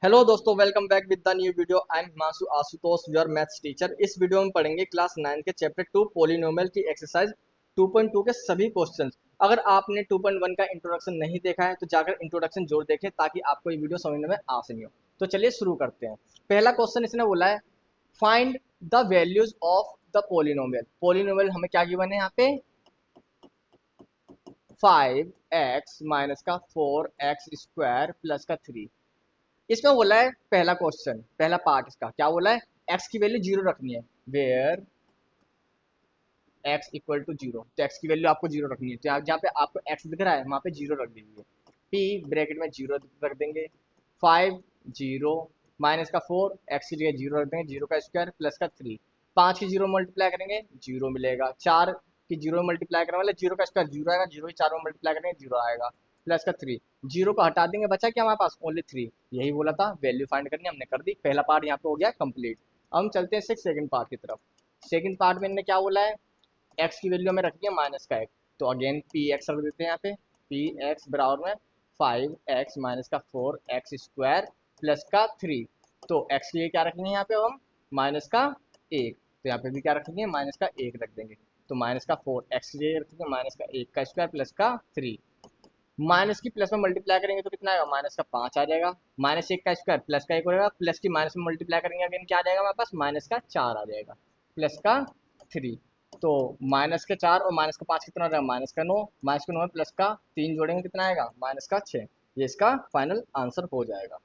Hello दोस्तों, welcome back with the new video. I am Himanshu Ashutosh, your maths teacher. इस video में पढ़ेंगे class 9 के चैप्टर 2 पोलिनोमियल की एक्सरसाइज 2.2 के सभी क्वेश्चंस। अगर आपने 2.1 का इंट्रोडक्शन नहीं देखा है तो जाकर इंट्रोडक्शन जरूर देखें ताकि आपको ये वीडियो समझने में आसानी हो। तो चलिए शुरू करते हैं। पहला क्वेश्चन इसने बोला है, find the values of the polynomial. Polynomial हमें क्या गिवन है यहाँ पे, 5x माइनस का 4x स्क्वायर प्लस का 3। इसमें बोला है पहला क्वेश्चन, पहला पार्ट इसका क्या बोला है, x की वैल्यू जीरो रखनी है। Where x equal to zero, तो x की वैल्यू आपको जीरो रखनी है। तो जहाँ पे आपको x दिख रहा है वहां पे जीरो रख दीजिए। p ब्रैकेट में जीरो रख देंगे। 5 जीरो माइनस का 4 x की जगह जीरो रख देंगे, जीरो का स्क्वायर प्लस का 3। 5 की जीरो मल्टीप्लाई करेंगे जीरो मिलेगा। 4 की जीरो मल्टीप्लाई करने वाले जीरो का स्क्वायर जीरो आएगा, जीरो की 4 मल्टीप्लाई करेंगे जीरो आएगा प्लस का 3। जीरो को हटा देंगे, बचा क्या हमारे पास, ओनली 3। यही बोला था, वैल्यू फाइंड करनी हमने कर दी। पहला पार्ट यहाँ पे हो गया कंप्लीट। अब हम चलते हैं सेकंड पार्ट की तरफ। सेकंड पार्ट में इन्होंने क्या बोला है, एक्स की वैल्यू हमें रखनी है माइनस का 1। तो अगेन पी एक्स रख देते हैं यहाँ पे। पी एक्स बराबर में 5x माइनस का 4x स्क्वायर प्लस का 3। तो x के लिए क्या रखेंगे यहाँ पे हम, माइनस का 1। तो यहाँ पे भी क्या रखेंगे, माइनस का 1 रख देंगे। तो माइनस का 4x के लिए रखेंगे माइनस का 1 का स्क्वायर प्लस का 3। माइनस की प्लस में मल्टीप्लाई करेंगे तो कितना आएगा, माइनस का 5 आ जाएगा। माइनस 1 का स्क्वायर प्लस का 1 हो जाएगा, प्लस की माइनस में मल्टीप्लाई करेंगे अगेन क्या आ जाएगा हमारे पास, माइनस का 4 आ जाएगा प्लस का 3। तो माइनस के 4 और माइनस का 5 कितना आ जाएगा, माइनस का 9। माइनस का 9 में प्लस का 3 जोड़ेंगे कितना आएगा, माइनस का 6। ये इसका फाइनल आंसर हो जाएगा।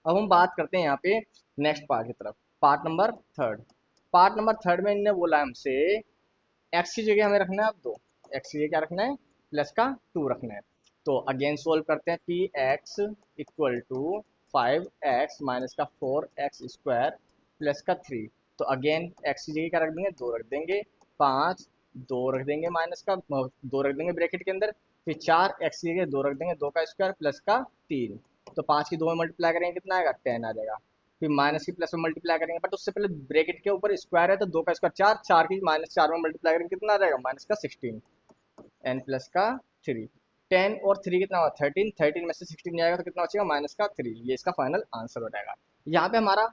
अब हम बात करते हैं यहाँ पे नेक्स्ट पार्ट की तरफ, part number third. Part number third में इन्होंने बोला हमसे एक्स की जगह हमें रखना है अब 2। एक्स की जगह क्या रखना है, प्लस का 2 रखना है। तो अगेन सोल्व करते हैं। P x equal to 5x minus का 4x स्क्वायर प्लस का 3। तो अगेन एक्स की जगह क्या रख देंगे, 2 रख देंगे। 5 2 रख देंगे, माइनस का 2 रख देंगे ब्रैकेट के अंदर। फिर 4 एक्स की जगह 2 रख देंगे, 2 का स्क्वायर प्लस का 3। तो 5 की 2 में मल्टीप्लाई करेंगे कितना आएगा, 10 आ जाएगा। फिर माइनस की प्लस में मल्टीप्लाई करेंगे, बट उससे पहले ब्रैकेट के ऊपर स्क्वायर है तो 2 का स्क्वायर 4, 4 की माइनस 4 में मल्टीप्लाई करेंगे कितना आ जाएगा, माइनस का 16 एन प्लस का 3। 10 और 3 कितना हुआ, 13। 13 में से 16 जाएगा तो कितना बचेगा, माइनस का 3। ये इसका फाइनल आंसर हो जाएगा। यहाँ पे हमारा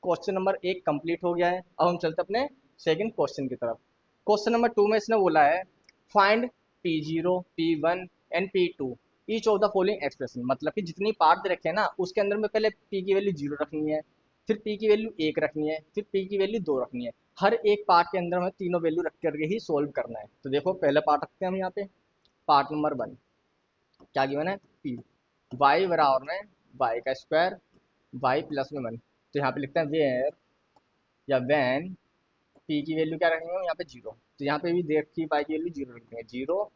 क्वेश्चन नंबर 1 कंप्लीट हो गया है। अब हम चलते अपने सेकंड क्वेश्चन की तरफ। क्वेश्चन नंबर 2 में इसने बोला है, find P0 P1 and P2 each of the following expression. मतलब कि जितनी पार्ट दे रखे हैं ना उसके अंदर में पहले P की वैल्यू 0 रखनी है, फिर P की वैल्यू 1 रखनी है, फिर P की वैल्यू 2 रखनी है। हर एक पार्ट के अंदर हमें तीनों वैल्यू रख करके ही सोल्व करना है। तो देखो पहला पार्ट रखते हैं हम यहाँ पे, पार्ट नंबर 1। क्या गिवन है, P y बराबर में y का स्क्वायर y प्लस में 1। तो यहाँ पे लिखते हैं वेयर या वैन पी की वैल्यू क्या रखेंगे हम यहाँ पे, जीरो। तो यहाँ पे भी देखिए पाई की वैल्यू जीरो रखेंगे। जीरो,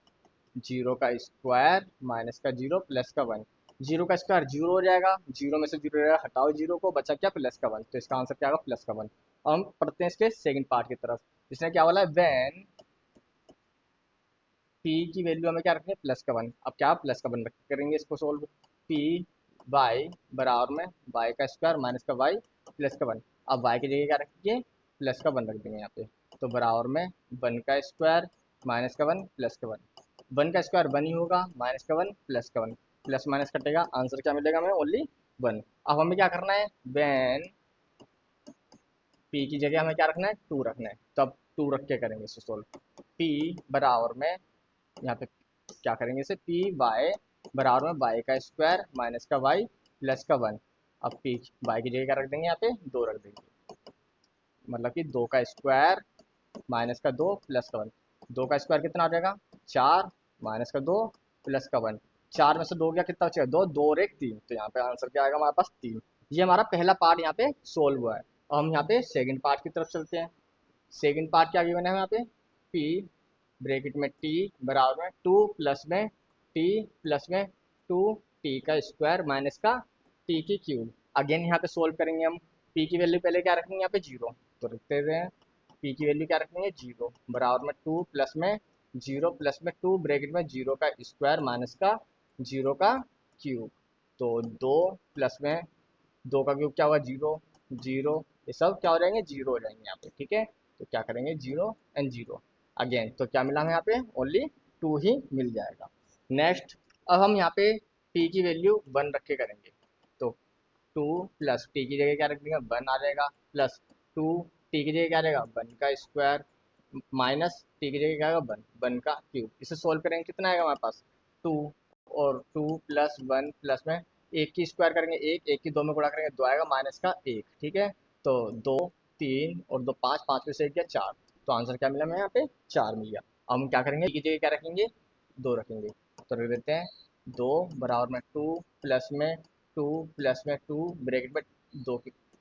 जीरो का स्क्वायर माइनस का जीरो प्लस का 1। जीरो का स्क्वायर जीरो हो जाएगा, जीरो में से जीरो रहेगा, हटाओ जीरो को, बचा क्या, प्लस का 1। तो इसका आंसर क्या होगा, प्लस का 1। अब हम पढ़ते हैं इसके सेकंड पार्ट की तरफ। इसने क्या बोला है, व्हेन पी की वैल्यू हमें क्या रखनी है, प्लस का 1। अब क्या प्लस का 1 रख करेंगे इसको सोल्व। पी वाई बराबर में वाई का स्क्वायर माइनस का वाई प्लस का 1। अब वाई की जगह क्या रखेंगे, प्लस का 1 रख देंगे यहाँ पे। तो बराबर में 1 का स्क्वायर माइनस का 1 प्लस का 1। 1 का स्क्वायर 1 ही होगा, माइनस का 1 प्लस का 1। प्लस माइनस कटेगा, आंसर क्या मिलेगा हमें, ओनली 1। अब हमें क्या करना है, व्हेन पी की जगह हमें क्या रखना है, 2 रखना है। तो अब 2 रख के करेंगे इसको सोल्व। पी बराबर में यहाँ पे क्या करेंगे इसे, पी वाई बराबर में वाई का स्क्वायर माइनस का वाई प्लस का 1। अब पी वाई की जगह क्या रख देंगे, यहाँ पे 2 रख देंगे। मतलब कि 2 का स्क्वायर माइनस का 2 प्लस का 1। 2 का स्क्वायर कितना आ जाएगा, 4 माइनस का 2 प्लस का 1। 4 में से 2 गया कितना बचेगा, 2, 2 और 1 3। तो यहाँ पे आंसर क्या आएगा हमारे पास, 3। ये हमारा पहला पार्ट यहाँ पे सोल्व हुआ है। और हम यहाँ पे सेकंड पार्ट की तरफ चलते हैं। सेकंड पार्ट क्या गिवन है यहाँ पे, पी ब्रैकेट में टी बराबर में 2 प्लस में टी प्लस में 2 टी का स्क्वायर माइनस का टी की क्यूब। अगेन यहाँ पे सोल्व करेंगे हम। पी की वैल्यू पहले क्या रखेंगे यहाँ पे, जीरो। तो रखते हुए हैं, पी की वैल्यू क्या रखेंगे, जीरो बराबर में 2 प्लस में जीरो प्लस में 2 ब्रैकेट में जीरो का स्क्वायर माइनस का जीरो का क्यूब। तो 2 प्लस में 2 का क्यूब क्या हुआ, जीरो। जीरो, ये सब क्या हो जाएंगे, जीरो हो जाएंगे यहाँ पे, ठीक है। तो क्या करेंगे, जीरो एंड जीरो। अगेन तो क्या मिला हमें यहाँ पे, ओनली 2 ही मिल जाएगा। नेक्स्ट, अब हम यहाँ पे p की वैल्यू 1 रख के करेंगे। तो टू प्लस टी की जगह क्या रख देंगे, वन आ जाएगा, प्लस टू टी की जगह क्या रहेगा, वन का स्क्वायर, माइनस टी की जगह क्या आएगा, वन, वन का क्यूब। इसे सोल्व करेंगे कितना आएगा हमारे पास, टू, और टू प्लस वन प्लस में एक की स्क्वायर करेंगे एक, एक की दो में गुणा करेंगे दो आएगा, माइनस का एक, ठीक है। तो दो, तीन और दो पाँच, पाँच में से एक गया चार, तो आंसर क्या मिला हमें यहाँ पे, चार मिल गया। अब हम क्या करेंगे, की जगह क्या रखेंगे, दो रखेंगे, तो रख देते हैं दो बराबर में टू प्लस में टू प्लस में टू ब्रैकेट में दो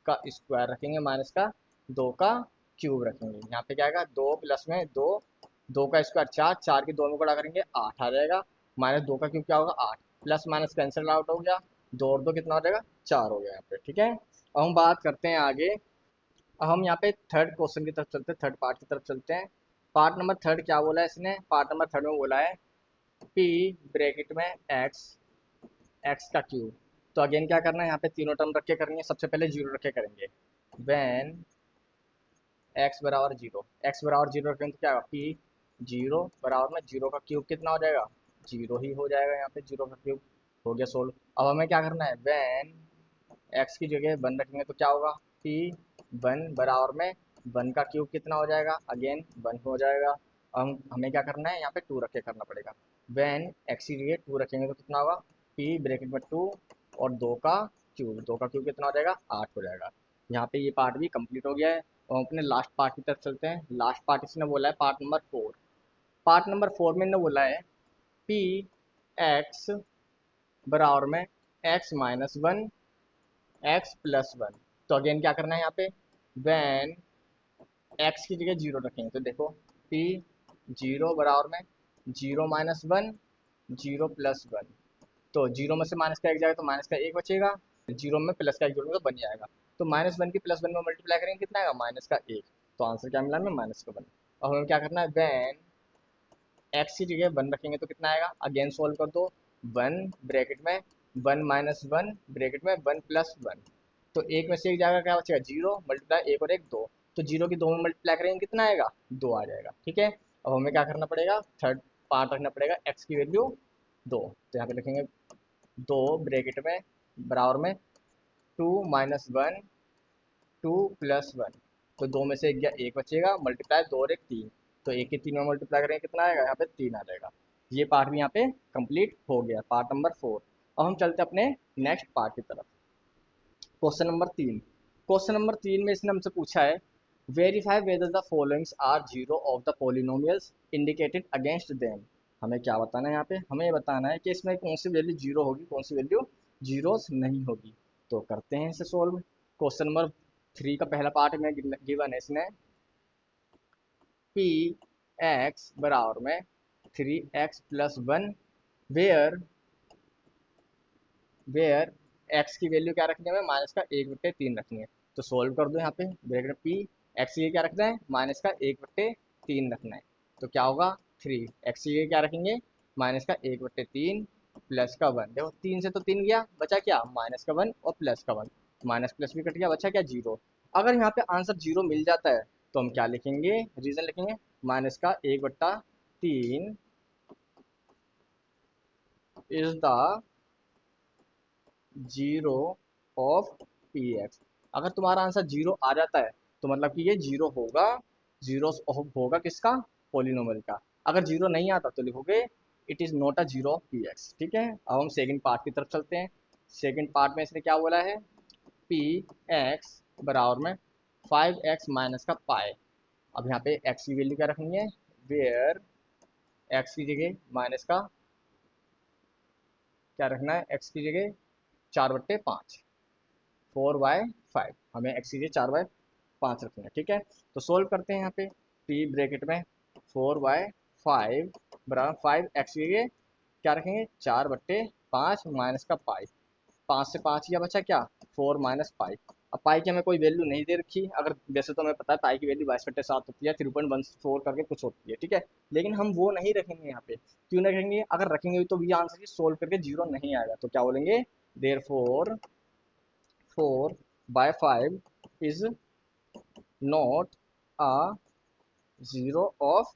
का स्क्वायर रखेंगे, माइनस का दो का क्यूब रखेंगे। यहाँ पे क्या आएगा, दो प्लस में दो, दो का स्क्वायर चार, चार की दो में गुणा करेंगे आठ आ जाएगा, माइनस दो का क्यूब क्या होगा आठ, प्लस माइनस कैंसिल आउट हो गया, दो और दो कितना हो जाएगा, चार हो गया यहाँ पे, ठीक है। अब हम बात करते हैं आगे। अब हम यहाँ पे थर्ड क्वेश्चन की तरफ चलते हैं, थर्ड पार्ट की तरफ चलते हैं। पार्ट नंबर थर्ड क्या बोला है इसने, पार्ट नंबर थर्ड में बोला है पी ब्रैकेट में एक्स, एक्स का क्यूब। तो अगेन क्या करना है, यहाँ पे तीनों टर्म रख के करेंगे, सबसे पहले जीरो रख के करेंगे, व्हेन एक्स बराबर जीरो, एक्स बराबर जीरो रखेंगे तो क्या होगा, पी जीरो बराबर में जीरो का क्यूब कितना हो जाएगा, जीरो ही हो जाएगा, यहाँ पे जीरो का क्यूब हो गया सोल्व। अब हमें क्या करना है, व्हेन एक्स की जगह वन रखेंगे तो क्या होगा, पी वन बराबर में वन का क्यूब कितना हो जाएगा, अगेन वन हो जाएगा। हम हमें क्या करना है, यहाँ पे टू रख के करना पड़ेगा, व्हेन एक्स की जगह टू रखेंगे तो कितना होगा, पी ब्रैकेट में टू और दो का क्यूब, दो का क्यूब कितना हो जाएगा, आठ हो जाएगा। यहाँ पे ये पार्ट भी कंप्लीट हो गया है। और हम अपने लास्ट पार्ट की तरफ चलते हैं। लास्ट पार्ट इसने बोला है part number four. Part number four में इन्होंने बोला है पी एक्स बराबर में x minus one x plus one. तो अगेन क्या करना है यहाँ पे, व्हेन एक्स की जगह जीरो रखेंगे तो देखो पी जीरो बराबर में zero minus one zero plus one. तो जीरो में से माइनस का एक जाएगा तो माइनस का एक बचेगा, जीरो में प्लस का एक जोड़ेंगे तो बन जाएगा। तो माइनस वन की प्लस वन में मल्टीप्लाई करेंगे कितना आएगा, माइनस का एक। तो आंसर क्या मिला हमें, माइनस का वन। और हमें क्या करना है, व्हेन एक्स की जगह वन रखेंगे तो कितना आएगा, अगेन सोल्व कर दो, वन ब्रैकेट में वन माइनस वन ब्रैकेट में वन प्लस वन। तो एक में से एक जाएगा क्या बचेगा, जीरो मल्टीप्लाई एक और एक दो, तो जीरो की दो में मल्टीप्लाई करेंगे कितना आएगा, दो आ जाएगा, ठीक है। अब हमें क्या करना पड़ेगा, थर्ड पार्ट रखना पड़ेगा, एक्स की वैल्यू दो, तो यहाँ पे लिखेंगे दो ब्रैकेट में बराबर में two minus one two plus one. तो दो में से एक गया एक बचेगा, मल्टीप्लाई दो और एक तीन, तो एक की तीन में मल्टीप्लाई करेंगे कितना आएगा, यहाँ पे तीन आ जाएगा। ये पार्ट भी यहाँ पे कंप्लीट हो गया, पार्ट नंबर फोर। अब हम चलते हैं अपने नेक्स्ट पार्ट की तरफ। क्वेश्चन नंबर तीन। क्वेश्चन नंबर तीन में इसने हमसे पूछा है verify whether the followings are zero of the polynomials indicated against them. हमें क्या बताना है यहाँ पे, हमें ये बताना है कि इसमें कौन सी वैल्यू जीरो होगी, कौन सी वैल्यू जीरोस नहीं होगी। तो करते हैं इसे सोल्व। क्वेश्चन नंबर थ्री का पहला पार्ट में गिवन है इसने पी एक्स बराबर में three x plus one where where x की वैल्यू क्या रखनी है हमें, माइनस का एक बट्टे तीन रखनी है। तो सोल्व कर दो यहाँ पे, ब्रैकेट पी एक्स की क्या रखना है, माइनस का एक बट्टे तीन रखना है। तो क्या होगा, थ्री एक्स की क्या रखेंगे, माइनस का एक बट्टे तीन प्लस का वन। देखो तीन से तो तीन गया, बचा क्या, माइनस का वन और प्लस का वन, माइनस प्लस भी कट गया, बचा क्या, जीरो। अगर यहाँ पे आंसर जीरो मिल जाता है तो हम क्या लिखेंगे, रीजन लिखेंगे माइनस का एक बट्टा तीन is the zero of p x. अगर तुम्हारा आंसर जीरो आ जाता है तो मतलब कि ये जीरो होगा, जीरो होगा किसका, पोलिनोमियल का। अगर जीरो नहीं आता तो लिखोगे it is not a zero of p x, ठीक है। अब हम सेकंड पार्ट की तरफ चलते हैं। सेकंड पार्ट में इसने क्या बोला है, पी एक्स बराबर में फाइव एक्स माइनस का पाए। अब यहाँ पे एक्स की वैल्यू क्या रखनी है, वेयर एक्स की जगह माइनस का क्या रखना है, एक्स की जगह चार बट्टे पाँच, फोर बाय फाइव। हमें एक्स की जगह चार बाय पाँच रखना है, ठीक है। तो सोल्व करते हैं यहाँ पे, पी ब्रैकेट में फोर बाय फाइव बराबर फाइव एक्स की जगह क्या रखेंगे, चार बट्टे पाँच माइनस का पाई। पाँच से पाँच या बचा क्या, फोर माइनस पाई। अब पाई की हमें कोई वैल्यू नहीं दे रखी, अगर वैसे तो हमें पता है पाई की वैल्यू बाईस बट्टे सात होती है, 3.14 करके कुछ होती है, ठीक है। लेकिन हम वो नहीं रखेंगे यहाँ पे, क्यों नहीं रखेंगे, अगर रखेंगे तो ये आंसर सोल्व करके जीरो नहीं आएगा। तो क्या बोलेंगे, there four four by five is not a zero of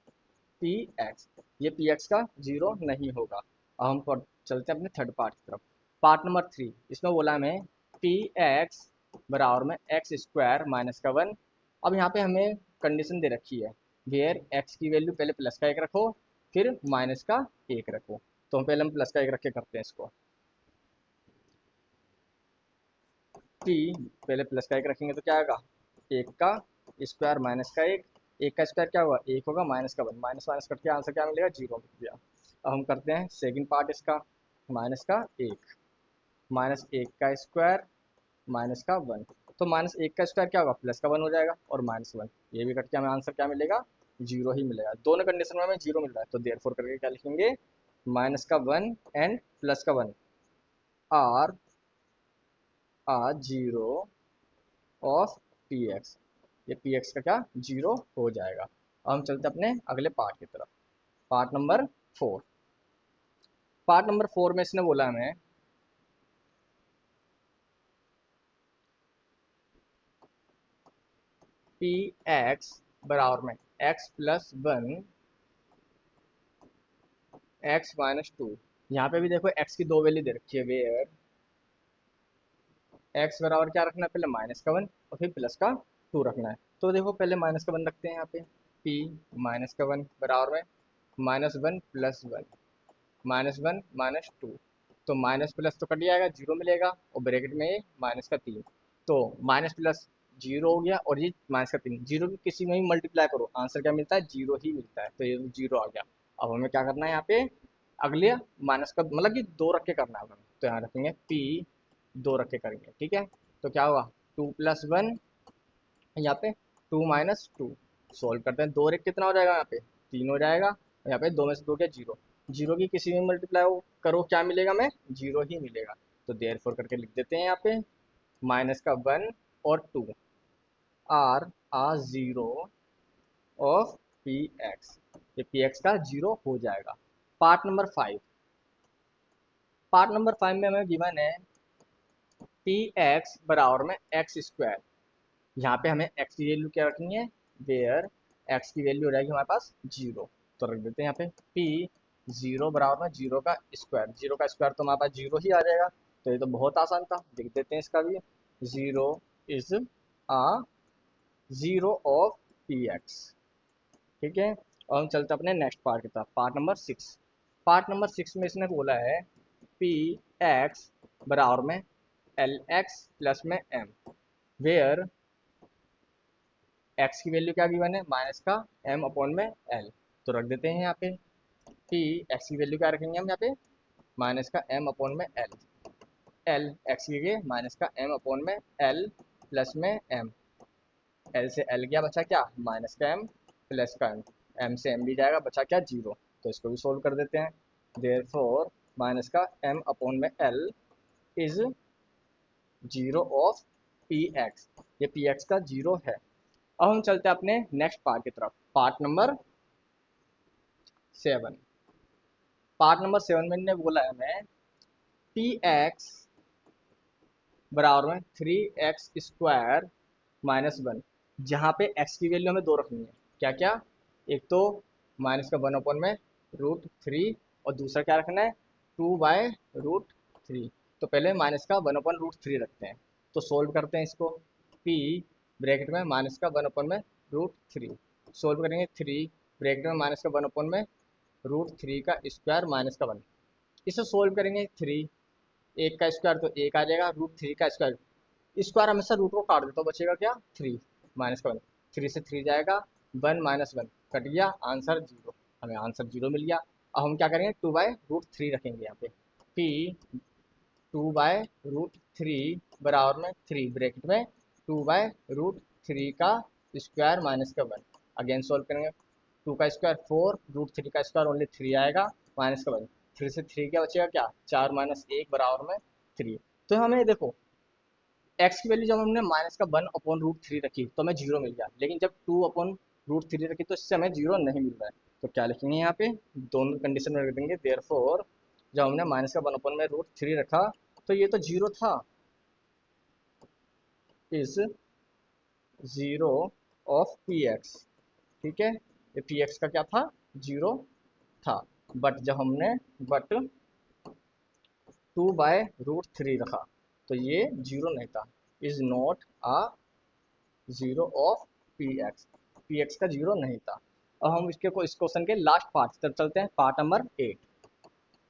p x. ये पी एक्स का जीरो नहीं होगा। अब हम चलते हैं अपने थर्ड पार्ट की तरफ। पार्ट नंबर थ्री, इसमें बोला हमें पी एक्स बराबर में एक्स स्क्वायर माइनस का 1। अब यहाँ पे हमें कंडीशन दे रखी है, वेयर एक्स की वैल्यू पहले प्लस का 1 रखो फिर माइनस का 1 रखो। तो हम पहले हम प्लस का 1 रख के करते हैं इसको। पी पहले प्लस का 1 रखेंगे तो क्या आएगा, 1 का स्क्वायर माइनस का 1। 1 का स्क्वायर क्या होगा, 1 होगा, माइनस का 1, माइनस माइनस करके आंसर क्या मिलेगा, 0 मिल गया। अब हम करते हैं सेकंड पार्ट इसका, माइनस का 1, माइनस 1 का स्क्वायर माइनस का 1। तो माइनस 1 का स्क्वायर क्या होगा, प्लस का 1 हो जाएगा, और माइनस 1 ये भी कट के हमें आंसर क्या मिलेगा, 0 ही मिलेगा। दोनों कंडीशन में हमें 0 मिल रहा है, तो देयरफॉर करके क्या लिखेंगे, माइनस का 1 एंड प्लस का 1 are zero of p x. ये पी एक्स का क्या, 0 हो जाएगा। अब हम चलते अपने अगले पार्ट की तरफ, पार्ट नंबर 4। पार्ट नंबर 4 में इसने बोला हमें पी एक्स बराबर में एक्स प्लस 1 एक्स माइनस 2। यहाँ पे भी देखो एक्स की दो वैल्यू दे रखी है, वेयर एक्स बराबर क्या रखना है, पहले माइनस का 1 और फिर प्लस का 2 रखना है। तो देखो पहले माइनस का 1 रखते हैं यहाँ पे, पी माइनस का 1 बराबर में -1 प्लस 1 -1 -2। तो माइनस प्लस तो कट जाएगा, 0 मिलेगा, और ब्रैकेट में माइनस का 3। तो माइनस प्लस 0 हो गया, और ये माइनस का 3, 0 की किसी में भी मल्टीप्लाई करो आंसर क्या मिलता है, 0 ही मिलता है। तो ये 0 आ गया। अब हमें क्या करना है यहाँ पे, अगले माइनस का मतलब कि 2 रख के करना है हमें। तो यहाँ रखेंगे पी 2 रख के करेंगे, ठीक है। तो क्या होगा, 2 प्लस 1, यहाँ पे 2 माइनस 2। सोल्व करते हैं, 2 और 1 कितना हो जाएगा, यहाँ पे 3 हो जाएगा, और यहाँ पे 2 में से 2 क्या, 0। 0 की किसी में मल्टीप्लाई करो क्या मिलेगा, हमें 0 ही मिलेगा। तो देयरफॉर करके लिख देते हैं यहाँ पे, माइनस का 1 और 2 are zero of p x. ये पी एक्स का 0 हो जाएगा। पार्ट नंबर 5, पार्ट नंबर 5 में हमें गिवन है पी एक्स बराबर में एक्स स्क्वायर। यहाँ पे हमें x की वैल्यू क्या रखनी है, वेयर x की वैल्यू हो जाएगी हमारे पास 0। तो रख देते हैं यहाँ पे p 0 बराबर में 0 का स्क्वायर। 0 का स्क्वायर तो हमारे पास 0 ही आ जाएगा। तो ये तो बहुत आसान था, लिख देते हैं इसका भी, 0 is a 0 of p x, ठीक है। और हम चलते अपने नेक्स्ट पार्ट की तरफ, पार्ट नंबर 6। पार्ट नंबर 6 में इसने बोला है पी एक्स बराबर में एल एक्स प्लस में एम, वेयर एक्स की वैल्यू क्या गिवन है, माइनस का एम अपॉन में एल। तो रख देते हैं यहाँ पे कि एक्स की वैल्यू क्या रखेंगे हम यहाँ पे, माइनस का एम अपॉन में एल। एल एक्स की जगह माइनस का एम अपॉन में एल प्लस में एम। एल से एल गया, बचा क्या, माइनस का एम प्लस का एम। एम से एम भी जाएगा, बचा क्या, 0। तो इसको भी सोल्व कर देते हैं। देयरफॉर माइनस का एम अपॉन में L is 0 of p x. ये पी एक्स का 0 है। अब हम चलते हैं अपने नेक्स्ट पार्ट की तरफ, पार्ट नंबर 7। पार्ट नंबर 7 में ने बोला है हमें पी एक्स बराबर में 3x स्क्वायर माइनस 1। जहाँ पे x की वैल्यू हमें 2 रखनी है, क्या क्या, एक तो माइनस का 1 अपॉन में √3, और दूसरा क्या रखना है, 2/√3। तो पहले माइनस का 1 अपॉन √3 रखते हैं। तो सोल्व करते हैं इसको, p ब्रैकेट में माइनस का 1 अपॉन में √3, सोल्व करेंगे 3 ब्रैकेट में माइनस का 1 अपॉन में √3 का स्क्वायर माइनस का 1। इसे सोल्व करेंगे 3, 1 का स्क्वायर तो 1 आ जाएगा, √3 का स्क्वायर, स्क्वायर हमेशा रूट को काट देता, तो बचेगा क्या, 3 माइनस का 1। 3 से 3 जाएगा, 1 माइनस 1 कट गया, आंसर 0। हमें आंसर 0 मिल गया। अब हम क्या करेंगे, 2/√3 रखेंगे यहाँ पे, p 2/√3 बराबर में 3 ब्रैकेट में 2/√3 का स्क्वायर माइनस का 1। अगेन सोल्व करेंगे, 2 का स्क्वायर 4, √3 का स्क्वायर ओनली 3 आएगा, माइनस का 1। 3 से 3 क्या बचेगा, क्या, 4 माइनस 1 बराबर में 3। तो हमें देखो एक्स की वैल्यू जब हमने माइनस का 1/√3 रखी तो हमें 0 मिल गया, लेकिन जब 2/√3 रखी तो इससे हमें 0 नहीं मिल रहा है। तो क्या लिखेंगे यहाँ पे, दोनों कंडीशन में रख देंगे। देयरफॉर जब हमने माइनस का 1/√3 रखा तो ये तो 0 था, इज 0 ऑफ पी एक्स, ठीक है। ये पी एक्स का क्या था, 0 था। बट 2/√3 रखा, तो ये जीरो नहीं था, is not a zero of p x का जीरो नहीं था। अब हम इस क्वेश्चन के लास्ट पार्ट तक चलते हैं, पार्ट नंबर 8।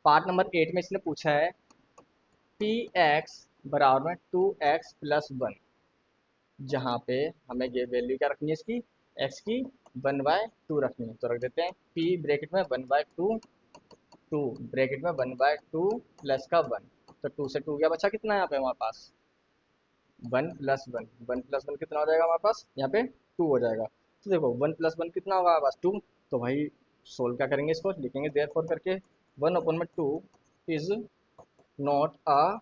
पार्ट नंबर 8 में इसने पूछा है पी एक्स बराबर में 2x+1, जहाँ पे हमें ये वैल्यू क्या रखनी है इसकी, x की 1/2 रखनी है। तो रख देते हैं p ब्रैकेट में 1/2, 2 ब्रैकेट में 1/2 प्लस का 1। तो 2 से 2 क्या बचा, कितना है यहाँ पे हमारे पास 1+1, 1+1 कितना हो जाएगा हमारे पास यहाँ पे 2 हो जाएगा। तो देखो 1+1 कितना होगा हमारे पास 2। तो भाई सोल्व क्या करेंगे, इसको लिखेंगे देयरफॉर करके 1/2 is not a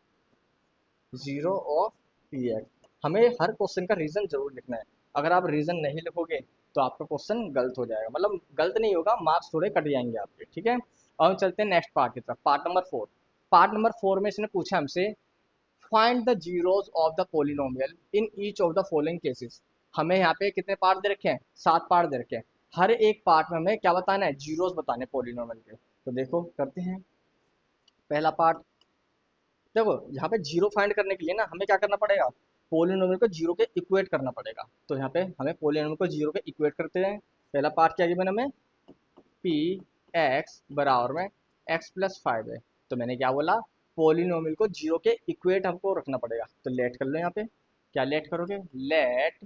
zero of p x. हमें हर क्वेश्चन का रीजन जरूर लिखना है। अगर आप रीजन नहीं लिखोगे तो आपका क्वेश्चन गलत हो जाएगा, मतलब गलत नहीं होगा, मार्क्स थोड़े कट जाएंगे आपके, ठीक है। अब हम चलते हैं नेक्स्ट पार्ट की तरफ, पार्ट नंबर 4। पार्ट नंबर 4 में इसने पूछा हमसे find the zeros of the polynomial in each of the following cases. हमें यहाँ पे कितने पार्ट दे रखे हैं, 7 पार्ट दे रखे हैं। हर एक पार्ट में हमें क्या बताना है, जीरोस बताने पोलिनोमियल के। तो देखो करते हैं पहला पार्ट। देखो यहाँ पे जीरो फाइंड करने के लिए ना हमें क्या करना पड़ेगा, पोलिनोमियल को जीरो के इक्वेट करना पड़ेगा। तो यहाँ पे हमें पोलिनोमियल को जीरो के इक्वेट करते हैं। पहला पार्ट क्या गिवन हमें, पी एक्स बराबर में x+5 है। तो मैंने क्या बोला, पोलिनोमियल को जीरो के इक्वेट हमको रखना पड़ेगा। तो लेट कर लो यहाँ पे, क्या लेट करोगे, लेट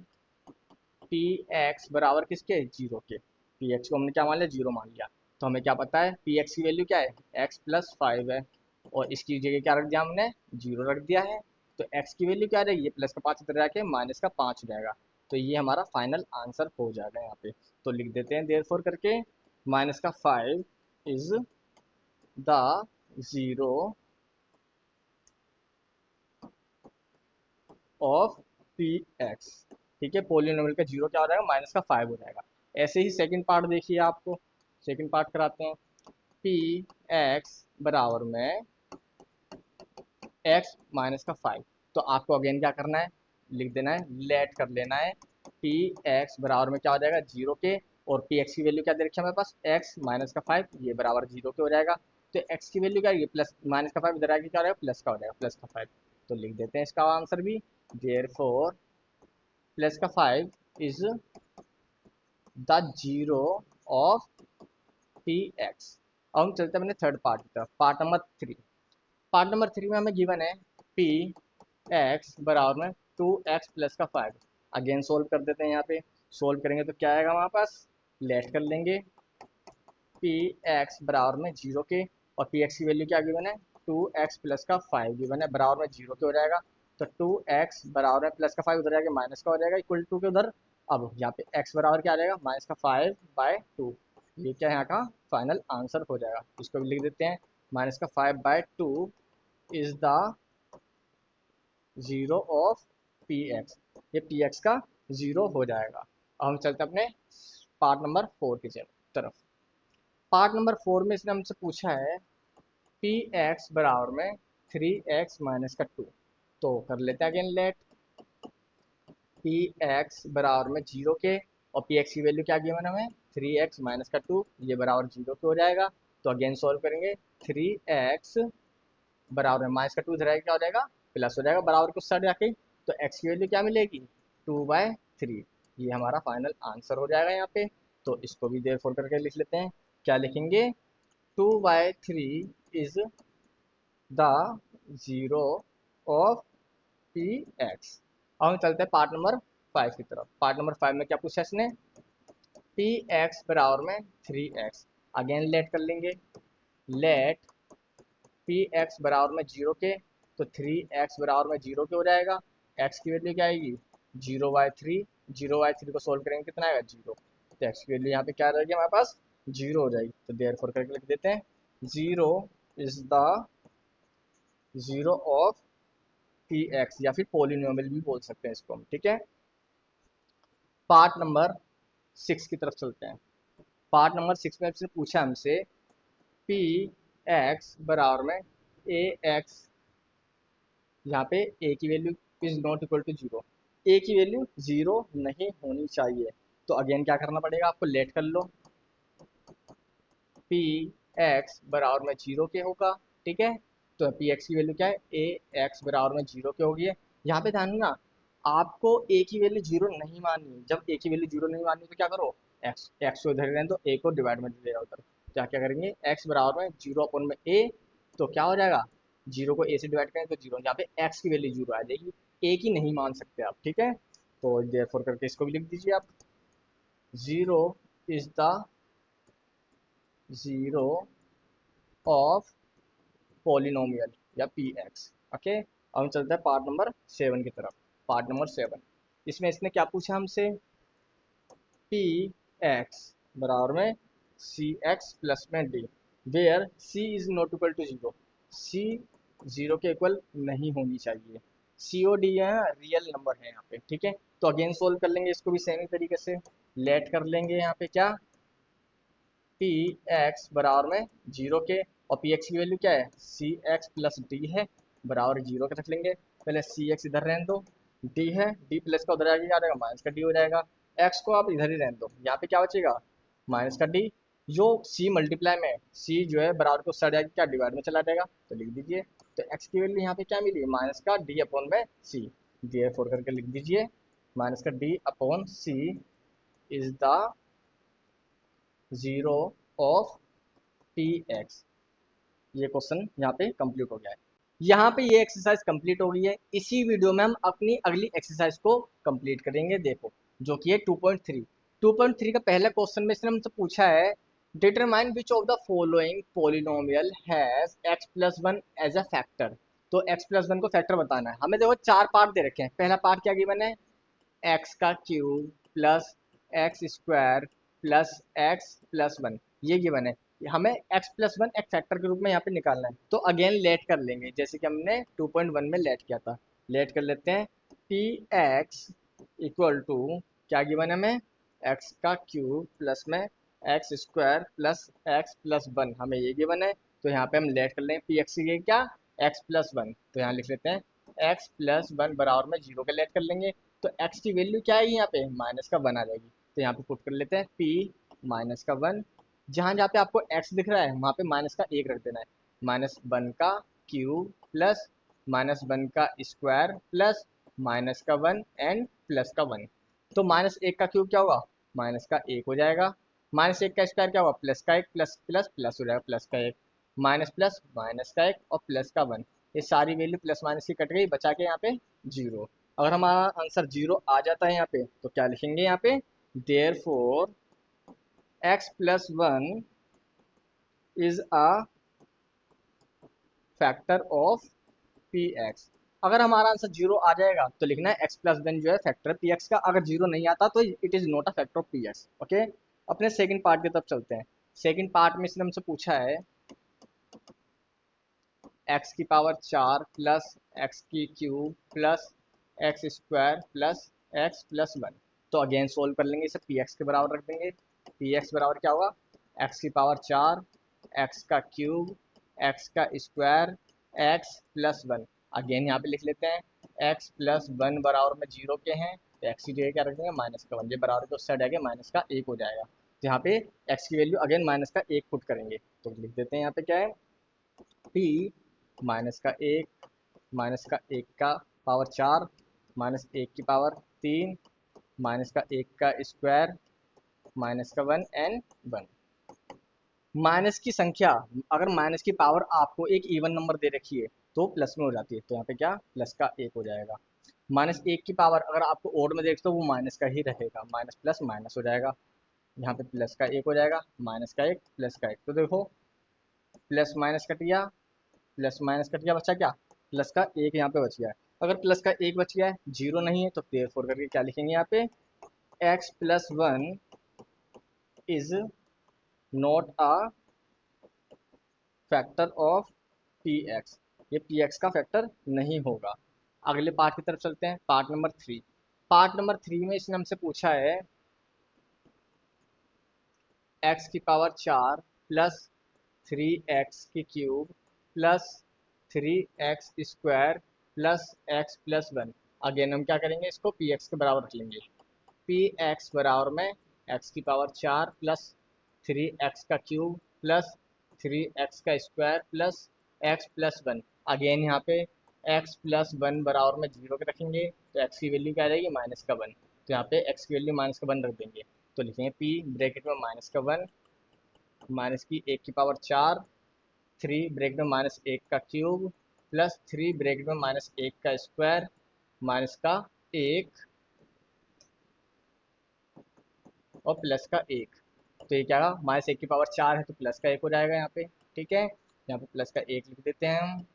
पी एक्स बराबर किसके, जीरो के। पी एक्स को हमने क्या मान लिया, जीरो मान लिया। तो हमें क्या पता है पी एक्स की वैल्यू क्या है, x+5 है, और इसकी जगह क्या रख दिया हमने, जीरो रख दिया है। तो x की वैल्यू क्या रहेगी, ये प्लस का 5 इधर जाके माइनस का 5 हो जाएगा। तो ये हमारा फाइनल आंसर हो जाएगा यहाँ पे। तो लिख देते हैं देयरफॉर करके -5 is the zero of p x. ठीक है, पोलिनोमियल का जीरो क्या हो जाएगा, -5 हो जाएगा। ऐसे ही सेकंड पार्ट देखिए, आपको सेकंड पार्ट कराते हैं। पी एक्स बराबर में x-5। तो आपको अगेन क्या करना है, लिख देना है, लेट कर लेना है पी एक्स बराबर में क्या हो जाएगा, जीरो के। और पी एक्स की वैल्यू क्या दे रखी है हमारे पास, x-5, ये बराबर जीरो के हो जाएगा। तो x की वैल्यू क्या है, प्लस -5 इधर आके क्या हो जाएगा, प्लस का हो जाएगा, +5। तो लिख देते हैं इसका आंसर भी, therefore +5 is the zero of p x. अब हम चलते हैं अपने थर्ड पार्ट की तरफ, पार्ट नंबर 3। पार्ट नंबर 3 में हमें गिवन है पी एक्स बराबर में 2x+5। अगेन सोल्व कर देते हैं, यहाँ पे सोल्व करेंगे तो क्या आएगा हमारे पास, लेट कर लेंगे पी एक्स बराबर में जीरो के। और पी एक्स की वैल्यू क्या गिवन है, 2x+5 गिवन है, बराबर में जीरो के हो जाएगा। तो 2x बराबर में प्लस का 5 उधर जाके माइनस का हो जाएगा, इक्वल टू के उधर। अब यहाँ पे x बराबर क्या आ जाएगा, -5/2। ये क्या है यहाँ का फाइनल आंसर हो जाएगा। इसको भी लिख देते हैं, -5/2 is the zero of p x. ये पी एक्स का जीरो हो जाएगा। अब हम चलते हैं अपने पार्ट नंबर 4 की तरफ। पार्ट नंबर 4 में इसने हमसे पूछा है पी एक्स बराबर में 3x-2। तो कर लेते हैं अगेन, लेट पी एक्स बराबर में जीरो के। और पी एक्स की वैल्यू क्या गिवन है हमें, 3x-2, ये बराबर जीरो के हो जाएगा। तो अगेन सॉल्व करेंगे, 3x बराबर में -2 इधर आएगा क्या हो जाएगा, प्लस हो जाएगा, बराबर को साइड जाके। तो x की वैल्यू क्या मिलेगी, 2/3। ये हमारा फाइनल आंसर हो जाएगा यहाँ पे। तो इसको भी देयरफॉर करके लिख लेते हैं, क्या लिखेंगे, 2/3 is the zero of p x. अब हम चलते हैं पार्ट नंबर 5 की तरफ। पार्ट नंबर 5 में क्या पूछा इसने, पी एक्स बराबर में 3x। अगेन लेट कर लेंगे, लेट पी एक्स बराबर में जीरो के। तो 3x बराबर में जीरो के हो जाएगा। x की वैल्यू क्या आएगी, 0/3। 0/3 को सोल्व करेंगे कितना आएगा, जीरो। तो x की वैल्यू यहाँ पे क्या रहेगी हमारे पास, जीरो हो जाएगी। तो देयरफॉर करके लिख देते हैं, zero is the zero of p x, या फिर पोलिनोमियल भी बोल सकते हैं इसको हम, ठीक है। पार्ट नंबर 6 की तरफ चलते हैं। पार्ट नंबर 6 में आपसे पूछा हमसे पी एक्स बराबर में ए एक्स, यहाँ पे ए की value is not equal to zero. A की वैल्यू जीरो नहीं होनी चाहिए। तो अगेन क्या करना पड़ेगा आपको, लेट कर लो, पी एक्स बराबर में जीरो के होगा, ठीक है। तो पी एक्स की वैल्यू क्या है, ए एक्स बराबर में जीरो के होगी। यहाँ पे ध्यान ना, आपको ए की वैल्यू जीरो नहीं माननी है। जब ए की वैल्यू जीरो नहीं माननी तो क्या करो, एक्स को इधर रहने दो, ए को डिवाइड में दे उधर। क्या क्या करेंगे, एक्स बराबर में जीरो अपन में ए, तो क्या हो जाएगा, जीरो को ए से डिवाइड करें तो जीरो, यहाँ पे एक्स की वैल्यू जीरो आ जाएगी, ए की नहीं मान सकते आप, ठीक है। तो देयरफॉर करके इसको भी लिख दीजिए आप, zero is the zero of polynomial या पी एक्स। ओके, अब हम चलते हैं पार्ट नंबर 7 की तरफ। पार्ट नंबर 7, इसमें इसने क्या पूछा हमसे, पी एक्स बराबर में सी एक्स प्लस में d, where c is not equal to zero, c zero के इक्वल नहीं होनी चाहिए। सी ओ डी है, रियल नंबर है यहाँ पे, ठीक है। तो अगेन सोल्व कर लेंगे इसको भी सेम ही तरीके से, लेट कर लेंगे यहाँ पे क्या, पी एक्स बराबर में जीरो के, और पी एक्स की वैल्यू क्या है, सी एक्स प्लस डी है, बराबर जीरो के रख लेंगे। पहले सी एक्स इधर रहने दो, डी है, डी प्लस का उधर आगे क्या आ जाएगा, माइनस का डी हो जाएगा। एक्स को आप इधर ही रहने दो, यहाँ पे क्या बचेगा, माइनस का डी। जो सी मल्टीप्लाई में सी जो है बराबर को सड़ जाएगी, क्या डिवाइड में चला जाएगा, तो लिख दीजिए। तो एक्स की वैल्यू यहाँ पे क्या मिली, माइनस का डी अपॉन में सी, डी फोर करके लिख दीजिए, माइनस का d upon c is the zero of p x. ये क्वेश्चन यहाँ पे कंप्लीट हो गया है। यहाँ पे ये एक्सरसाइज कंप्लीट हो गई है। इसी वीडियो में हम अपनी अगली एक्सरसाइज को कंप्लीट करेंगे, देखो, जो कि है 2.3। 2.3 का पहला क्वेश्चन में इसने हमसे पूछा है, determine which of the following polynomial has x plus one as a factor. तो एक्स प्लस वन को फैक्टर बताना है हमें। देखो चार पार्ट दे रखे हैं। पहला पार्ट क्या गिवन है, एक्स का cube plus x square plus x plus one, ये गिवन है। हमें एक्स प्लस वन एक फैक्टर के रूप में यहाँ पे निकालना है। तो अगेन लेट कर लेंगे, जैसे कि हमने 2.1 में लेट किया था। लेट कर लेते हैं, पी एक्स इक्वल टू क्या गिवन है हमें, एक्स का क्यूब प्लस में x square plus x plus one, हमें ये गिवन है। तो यहाँ पे हम लेट कर लेंगे, पी एक्स की क्या, एक्स प्लस वन, तो यहाँ लिख लेते हैं एक्स प्लस वन बराबर में जीरो के लेट कर लेंगे। तो x की वैल्यू क्या आएगी यहाँ पे, माइनस का वन आ जाएगी। तो यहाँ पे पुट कर लेते हैं p माइनस का वन, जहाँ जहाँ पे आपको x दिख रहा है वहाँ पे माइनस का एक रख देना है। माइनस वन का क्यूब प्लस माइनस वन का स्क्वायर प्लस माइनस का वन एंड प्लस का वन। तो माइनस एक का क्यूब क्या होगा, माइनस का एक हो जाएगा। माइनस एक का स्क्वायर क्या होगा, प्लस का एक, प्लस प्लस प्लस हो जाएगा, प्लस का एक, माइनस प्लस माइनस का एक और प्लस का वन। ये सारी वैल्यू प्लस माइनस की कट गई, बचा के यहाँ पे जीरो। अगर हमारा आंसर जीरो आ जाता है यहाँ पे, तो क्या लिखेंगे यहाँ पे, there four x plus one is a factor of p x. अगर हमारा आंसर जीरो आ जाएगा तो लिखना है एक्स प्लस वन जो है फैक्टर पी एक्स का। अगर जीरो नहीं आता तो it is not a factor of p x. Okay, अपने सेकंड पार्ट की तरफ चलते हैं। सेकंड पार्ट में इसने हमसे पूछा है, एक्स की पावर चार प्लस एक्स की cube plus x square plus x plus one. तो अगेन सोल्व कर लेंगे, इसे पी एक्स के बराबर रख देंगे। पी एक्स बराबर क्या होगा, एक्स की पावर चार, एक्स का क्यूब, एक्स का square, x plus one. Again यहाँ पे लिख लेते हैं, एक्स प्लस वन बराबर में जीरो के हैं, तो एक्स की जगह क्या रख देंगे, माइनस का वन, ये बराबर को साइड आगे माइनस का एक हो जाएगा। तो यहाँ पे एक्स की वैल्यू अगेन माइनस का एक पुट करेंगे, तो लिख देते हैं यहाँ पे क्या है, पी माइनस का एक, माइनस का एक का पावर चार, माइनस एक की पावर तीन, माइनस का एक का स्क्वायर, माइनस का वन एंड वन। माइनस की संख्या, अगर माइनस की पावर आपको एक इवन नंबर दे रखी है तो प्लस में हो जाती है, तो यहाँ पे क्या प्लस का एक हो जाएगा। माइनस एक की पावर अगर आपको ओड में देख तो वो माइनस का ही रहेगा, माइनस प्लस माइनस हो जाएगा। यहाँ पे प्लस का एक हो जाएगा, माइनस का एक प्लस का एक, तो देखो प्लस माइनस कट गया, प्लस माइनस कट गया, बचा क्या, प्लस का एक यहाँ पे बच गया है। अगर प्लस का एक बच गया है, जीरो नहीं है, तो देयरफॉर करके क्या लिखेंगे यहाँ पे, x plus one is not a factor of p x. ये पी एक्स का फैक्टर नहीं होगा। अगले पार्ट की तरफ चलते हैं, part number three. Part number three में इसने हमसे पूछा है, एक्स की पावर चार प्लस थ्री एक्स की cube plus three x square plus x plus one. Again हम क्या करेंगे, इसको पी एक्स के बराबर रख लेंगे। पी एक्स बराबर में एक्स की पावर चार प्लस थ्री एक्स का क्यूब प्लस थ्री एक्स का square plus x plus one. Again यहाँ पे एक्स प्लस वन बराबर में जीरो के रखेंगे, तो एक्स की वैल्यू क्या आ जाएगी, माइनस का वन। तो यहाँ पे एक्स की वैल्यू माइनस का वन रख देंगे, तो लिखेंगे पी ब्रैकेट में माइनस का वन माइनस की एक की पावर चार, थ्री ब्रैकेट में माइनस एक का क्यूब प्लस थ्री ब्रैकेट में माइनस एक का स्क्वायर माइनस का एक और प्लस का एक। तो ये क्या होगा, माइनस एक की पावर चार है तो प्लस का एक हो जाएगा यहाँ पे। ठीक है, यहाँ पे प्लस का एक लिख देते हैं हम।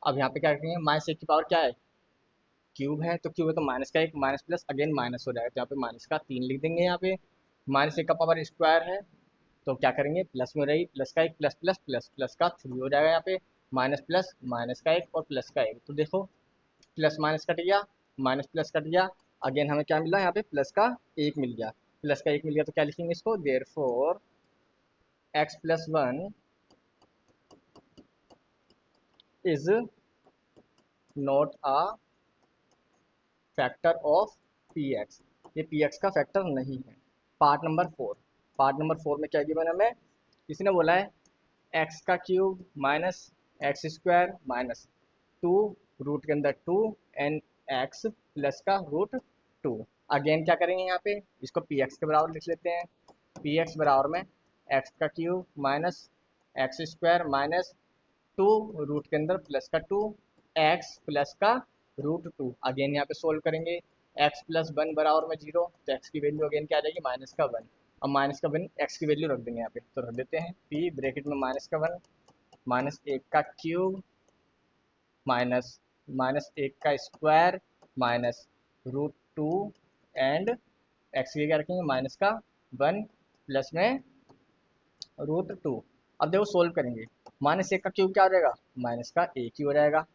अब यहाँ पे क्या रखेंगे, माइनस एक की पावर क्या है, क्यूब है, तो क्यूब है तो माइनस का एक माइनस प्लस अगेन माइनस हो जाएगा, तो यहाँ पे माइनस का तीन लिख देंगे। यहाँ पे माइनस एक का पावर स्क्वायर है तो क्या करेंगे, प्लस में रहेगी, प्लस का एक प्लस प्लस प्लस प्लस का थ्री हो जाएगा यहाँ पे, माइनस प्लस माइनस का एक और प्लस का एक। तो देखो प्लस माइनस कट गया, माइनस प्लस कट गया, अगेन हमें क्या मिला यहाँ पे, प्लस का एक मिल गया। प्लस का एक मिल गया तो क्या लिखेंगे इसको, there four x plus one is not a factor of p x. ये पी एक्स का फैक्टर नहीं है। Part number four, part number four में क्या गिवन हमें, किसी ने बोला है एक्स का cube minus x square minus two root के अंदर टू एंड एक्स प्लस का रूट टू। अगेन क्या करेंगे यहाँ पे, इसको पी एक्स के बराबर लिख लेते हैं। पी एक्स बराबर में एक्स का cube minus x square minus two root के अंदर प्लस का टू एक्स प्लस का रूट टू। अगेन यहाँ पे सोल्व करेंगे, एक्स प्लस वन बराबर में जीरो, तो एक्स की वैल्यू अगेन क्या आ जाएगी, माइनस का वन। अब माइनस का वन एक्स की वैल्यू रख देंगे यहाँ पे, तो रख देते हैं पी ब्रैकेट में माइनस का वन माइनस एक का क्यूब माइनस माइनस एक का square minus root two and x की क्या रखेंगे, माइनस का वन प्लस में रूट टू। अब देखो सोल्व करेंगे, माइनस एक का क्यूब क्या हो जाएगा, माइनस का एक ही हो जाएगा,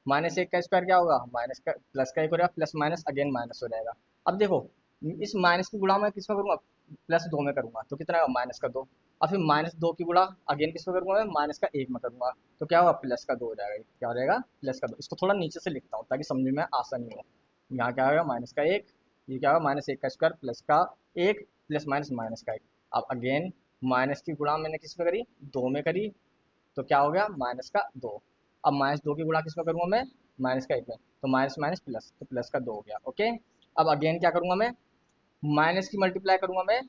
माइनस एक का स्क्वायर क्या होगा, माइनस का प्लस का एक हो जाएगा, प्लस माइनस अगेन माइनस हो जाएगा। अब देखो इस माइनस की गुणा मैं किस में करूँगा, प्लस दो में करूँगा तो कितना होगा, माइनस का दो। और फिर माइनस दो की गुणा अगेन किस में करूँगा, मैं माइनस का एक में करूँगा, तो क्या होगा, प्लस का दो हो जाएगा। क्या हो जाएगा, प्लस का दो। इसको थोड़ा नीचे से लिखता हूँ ताकि समझने में आसानी हो। यहाँ क्या होगा, माइनस का एक, ये क्या होगा, माइनस एक का स्क्वायर प्लस का एक प्लस माइनस माइनस का एक। अब अगेन माइनस की गुणा मैंने किस में करी, दो में करी, तो क्या हो गया, माइनस का दो। अब माइनस दो की गुणा किस में करूँगा मैं, माइनस का एक में, तो माइनस माइनस प्लस, तो प्लस का दो हो गया। ओके, अब अगेन क्या करूँगा मैं, माइनस की मल्टीप्लाई करूँगा मैं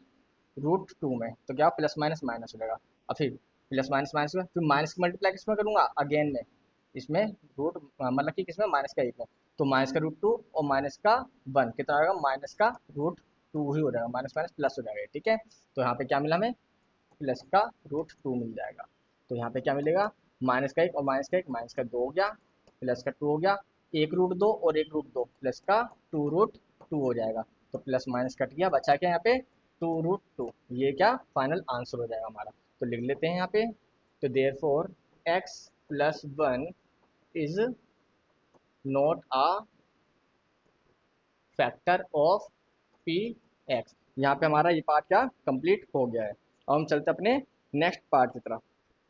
रूट टू में, तो क्या प्लस माइनस माइनस हो जाएगा। और फिर प्लस माइनस माइनस में, फिर माइनस की मल्टीप्लाई किस में करूँगा, अगेन में, इसमें रूट मतलब कि किसमें, माइनस का एक में, तो माइनस का रूट टू और माइनस का वन कितना होगा, माइनस का रूट टू ही हो जाएगा, माइनस माइनस प्लस हो जाएगा। ठीक है, तो यहाँ पे क्या मिला हमें, प्लस का रूट टू मिल जाएगा। तो यहाँ पे क्या मिलेगा, माइनस का एक और माइनस का एक, माइनस का दो हो गया प्लस का टू हो गया, एक रूट दो और एक रूट दो प्लस का टू रूट टू हो जाएगा। तो प्लस माइनस कट गया, बचा क्या यहाँ पे, टू रूट टू। ये क्या फाइनल आंसर हो जाएगा हमारा। तो लिख लेते हैं यहाँ पे, तो there four x plus one is not a factor of p x. यहाँ पे हमारा ये पार्ट क्या कंप्लीट हो गया है। अब हम चलते हैं अपने नेक्स्ट पार्ट की तरफ।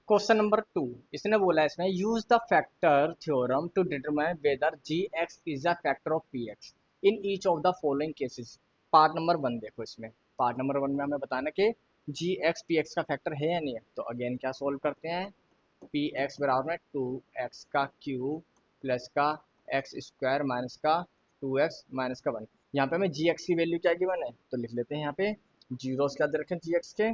क्वेश्चन नंबर टू, इसने बोला है इसमें, use the factor theorem to determine whether g x is a factor of p x in each of the following cases. Part number one देखो, इसमें पार्ट नंबर वन में हमें बताना कि जी एक्स पी एक्स का फैक्टर है या नहीं है। तो अगेन क्या सोल्व करते हैं, पी एक्स बराबर में टू एक्स का क्यूब प्लस का एक्स स्क्वायर माइनस का टू एक्स माइनस का वन। यहाँ पे हमें जी एक्स की वैल्यू क्या गिवन है, तो लिख लेते हैं यहाँ पे जीरो क्या दे रखे हैं जी एक्स के,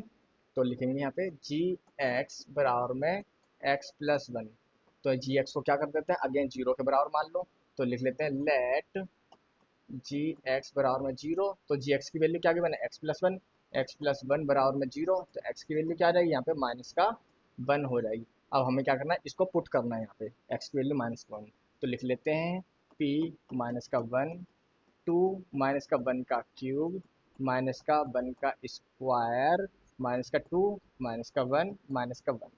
तो लिखेंगे यहाँ पे जी एक्स बराबर में एक्स प्लस वन। तो जी एक्स को क्या कर देते हैं, अगेन जीरो के बराबर मान लो, तो लिख लेते हैं लेट जी एक्स बराबर में जीरो। तो जी एक्स की वैल्यू क्या गिवन है, x plus one, x plus one बराबर में जीरो, तो एक्स की वैल्यू क्या आ जाएगी यहाँ पे, माइनस का वन हो जाएगी। अब हमें क्या करना है, इसको पुट करना है यहाँ पे, एक्स की वैल्यू माइनस वन, तो लिख लेते हैं पी माइनस का वन टू माइनस का वन का क्यूब माइनस का वन का स्क्वायर माइनस का टू माइनस का वन माइनस का वन।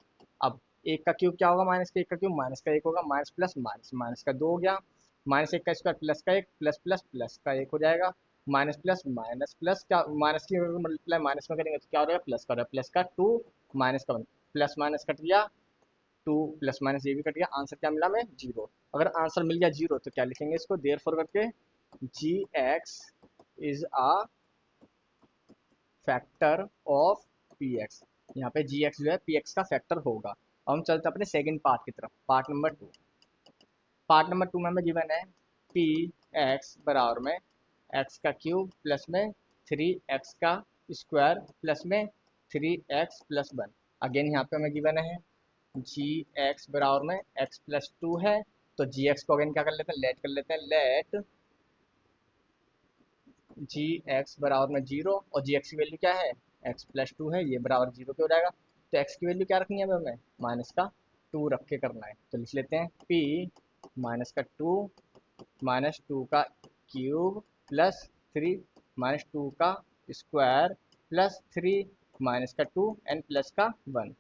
अब एक का क्यूब क्या होगा, माइनस का एक का क्यूब माइनस का एक होगा, माइनस प्लस माइनस माइनस का दो हो गया, माइनस एक का स्क्वायर प्लस का एक प्लस प्लस प्लस का एक हो जाएगा, माइनस प्लस क्या, माइनस की मल्टीप्लाई माइनस में करेंगे तो क्या हो जाएगा, प्लस का हो जाएगा, प्लस का टू माइनस का वन, प्लस माइनस कट गया, टू प्लस माइनस ये भी कट गया, आंसर क्या मिला हमें, जीरो। अगर आंसर मिल गया जीरो तो क्या लिखेंगे इसको, देयर फोर करके g x is a factor of p x. यहाँ पे जी एक्स जो है पी एक्स का फैक्टर होगा। अब हम चलते हैं अपने सेकंड पार्ट की तरफ, पार्ट नंबर 2। पार्ट नंबर 2 में हमें गिवन है पी एक्स बराबर में एक्स का क्यूब प्लस में 3x का स्क्वायर प्लस में 3x+1। अगेन यहाँ पे हमें गिवन है जी एक्स बराबर में x+2 है, तो जी एक्स को अगेन क्या कर लेते हैं, लेट कर लेते हैं, लेट जी एक्स बराबर में 0, और जी एक्स की वैल्यू क्या है, x+2 है, ये बराबर 0 पे हो जाएगा। तो x की वैल्यू क्या रखनी है हमें, माइनस का 2 रख के करना है। तो लिख लेते हैं p माइनस का 2 माइनस 2 का क्यूब प्लस 3 माइनस 2 का स्क्वायर प्लस 3 माइनस का 2 एंड प्लस का 1।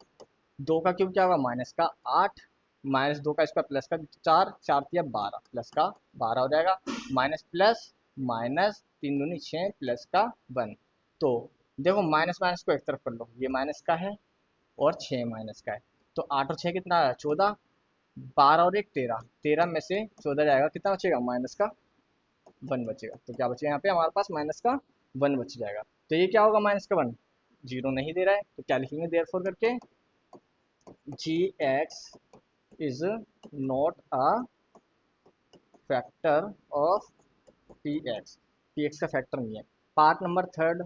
2 का क्यूब क्या होगा, माइनस का 8 माइनस 2 का स्क्वायर प्लस का 4, 4 तिया 12 प्लस का 12 हो जाएगा, माइनस प्लस माइनस 3 दूनी 6 प्लस का 1। तो देखो माइनस माइनस को एक तरफ कर लो, ये माइनस का है और 6 माइनस का है, तो 8 और 6 कितना आया, 14, 12 और 1 13, 13 में से 14 जाएगा, कितना बचेगा, माइनस का 1 बचेगा। तो क्या बचेगा यहाँ पे हमारे पास, माइनस का 1 बच जाएगा। तो ये क्या होगा, माइनस का 1, 0 नहीं दे रहा है, तो क्या लिखेंगे देयरफॉर करके, g x is not a factor of p x, p x का फैक्टर नहीं है। Part number third,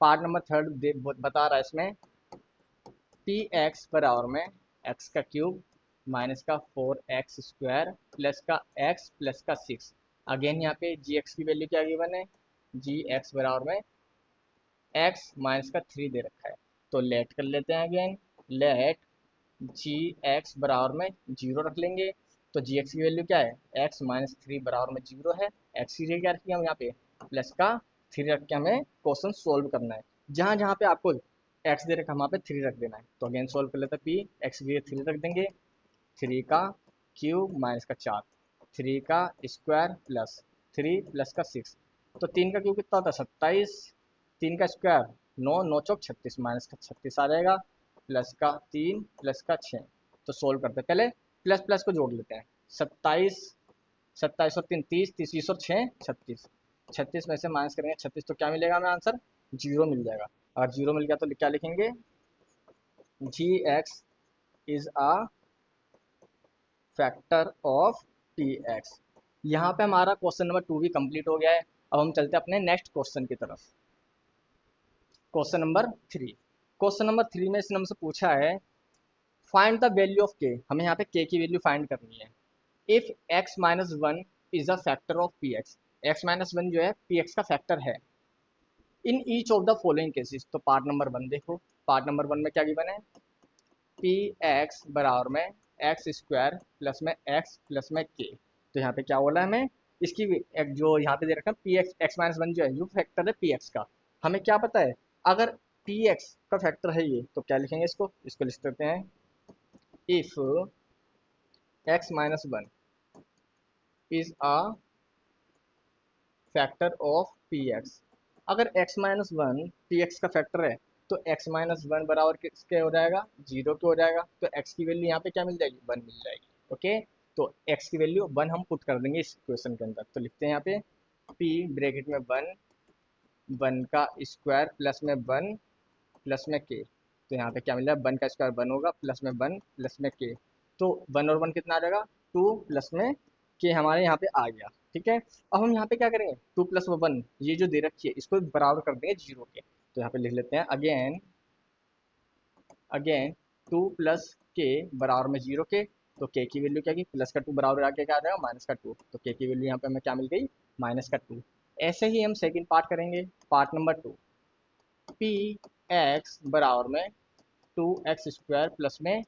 part number third बता रहा है इसमें पी एक्स बराबर में एक्स का क्यूब माइनस का 4x² प्लस का x प्लस का 6। अगेन यहाँ पे जी एक्स की वैल्यू क्या गिवन है, जी एक्स बराबर में x माइनस का 3 दे रखा है, तो लेट कर लेते हैं अगेन, लेट जी एक्स बराबर में 0 रख लेंगे। तो जी एक्स की वैल्यू क्या है, x माइनस 3 बराबर में 0 है, x की जगह क्या रखिए हम यहाँ पे प्लस का 3 रख के हमें क्वेश्चन सोल्व करना है। जहाँ जहाँ पे आपको x दे रखा वहाँ पे 3 रख देना है। तो अगेन सोल्व कर लेते हैं, पी एक्स की जगह 3 रख देंगे, 3 का क्यूब माइनस का 4, 3 का स्क्वायर प्लस 3 प्लस का 6। तो 3 का क्यूब कितना होता है, 27, 3 का स्क्वायर 9, 9 चौक 36, माइनस का 36 आ जाएगा, प्लस का 3 प्लस का 6। तो सोल्व करते हैं, पहले प्लस प्लस को जोड़ लेते हैं, 27, 27 और 3 30, 30 20 और 6 36, 36 में से माइनस करेंगे 36, तो क्या मिलेगा हमें आंसर, 0 मिल जाएगा। अगर 0 मिल गया तो क्या लिखेंगे, g x is a factor of p x. यहाँ पे हमारा क्वेश्चन नंबर 2 भी कंप्लीट हो गया है। अब हम चलते हैं अपने नेक्स्ट क्वेश्चन की तरफ, क्वेश्चन नंबर 3। क्वेश्चन नंबर 3 में इसने हमसे पूछा है फाइंड द वैल्यू ऑफ के, हमें यहाँ पे के की वैल्यू फाइंड करनी है। If x minus 1 is a factor of p x, x minus 1 जो है पी एक्स का फैक्टर है, इन each of the following cases. तो पार्ट नंबर 1 देखो, पार्ट नंबर 1 में क्या गिवन है, पी एक्स बराबर में एक्स स्क्वायर प्लस में एक्स प्लस में के। तो यहाँ पे क्या बोला है हमें, इसकी जो यहाँ पे दे रखा है पी एक्स, एक्स माइनस 1 जो है ये फैक्टर है पी एक्स का। हमें क्या पता है, अगर पी एक्स का फैक्टर है ये, तो क्या लिखेंगे इसको, इसको लिख देते हैं if x minus 1 is a factor of p x. अगर x minus one P x का फैक्टर है, तो x माइनस 1 बराबर किसके हो जाएगा, 0 के हो जाएगा। तो x की वैल्यू यहाँ पे क्या मिल जाएगी, 1 मिल जाएगी। ओके, तो x की वैल्यू 1 हम पुट कर देंगे इस क्वेश्चन के अंदर। तो लिखते हैं यहाँ पे p ब्रैकेट में 1, 1 का स्क्वायर प्लस में 1 प्लस में k। तो यहाँ पे क्या मिल रहा है, 1 का स्क्वायर 1 होगा प्लस में 1 प्लस में k। तो 1 और 1 कितना आ जाएगा, 2 प्लस में k हमारे यहाँ पे आ गया। ठीक है, अब हम यहाँ पे क्या करेंगे, 2 प्लस 1 ये जो दे रखी है इसको बराबर कर देंगे 0 के। तो यहाँ पे लिख लेते हैं अगेन, अगेन 2 प्लस के बराबर में 0 के। तो के की वैल्यू क्या की, प्लस का 2 बराबर आके क्या आ जाएगा, माइनस का 2। तो के की वैल्यू यहाँ पे हमें क्या मिल गई, माइनस का 2। ऐसे ही हम सेकंड पार्ट करेंगे, पार्ट नंबर 2, पी एक्स बराबर में 2x² प्लस में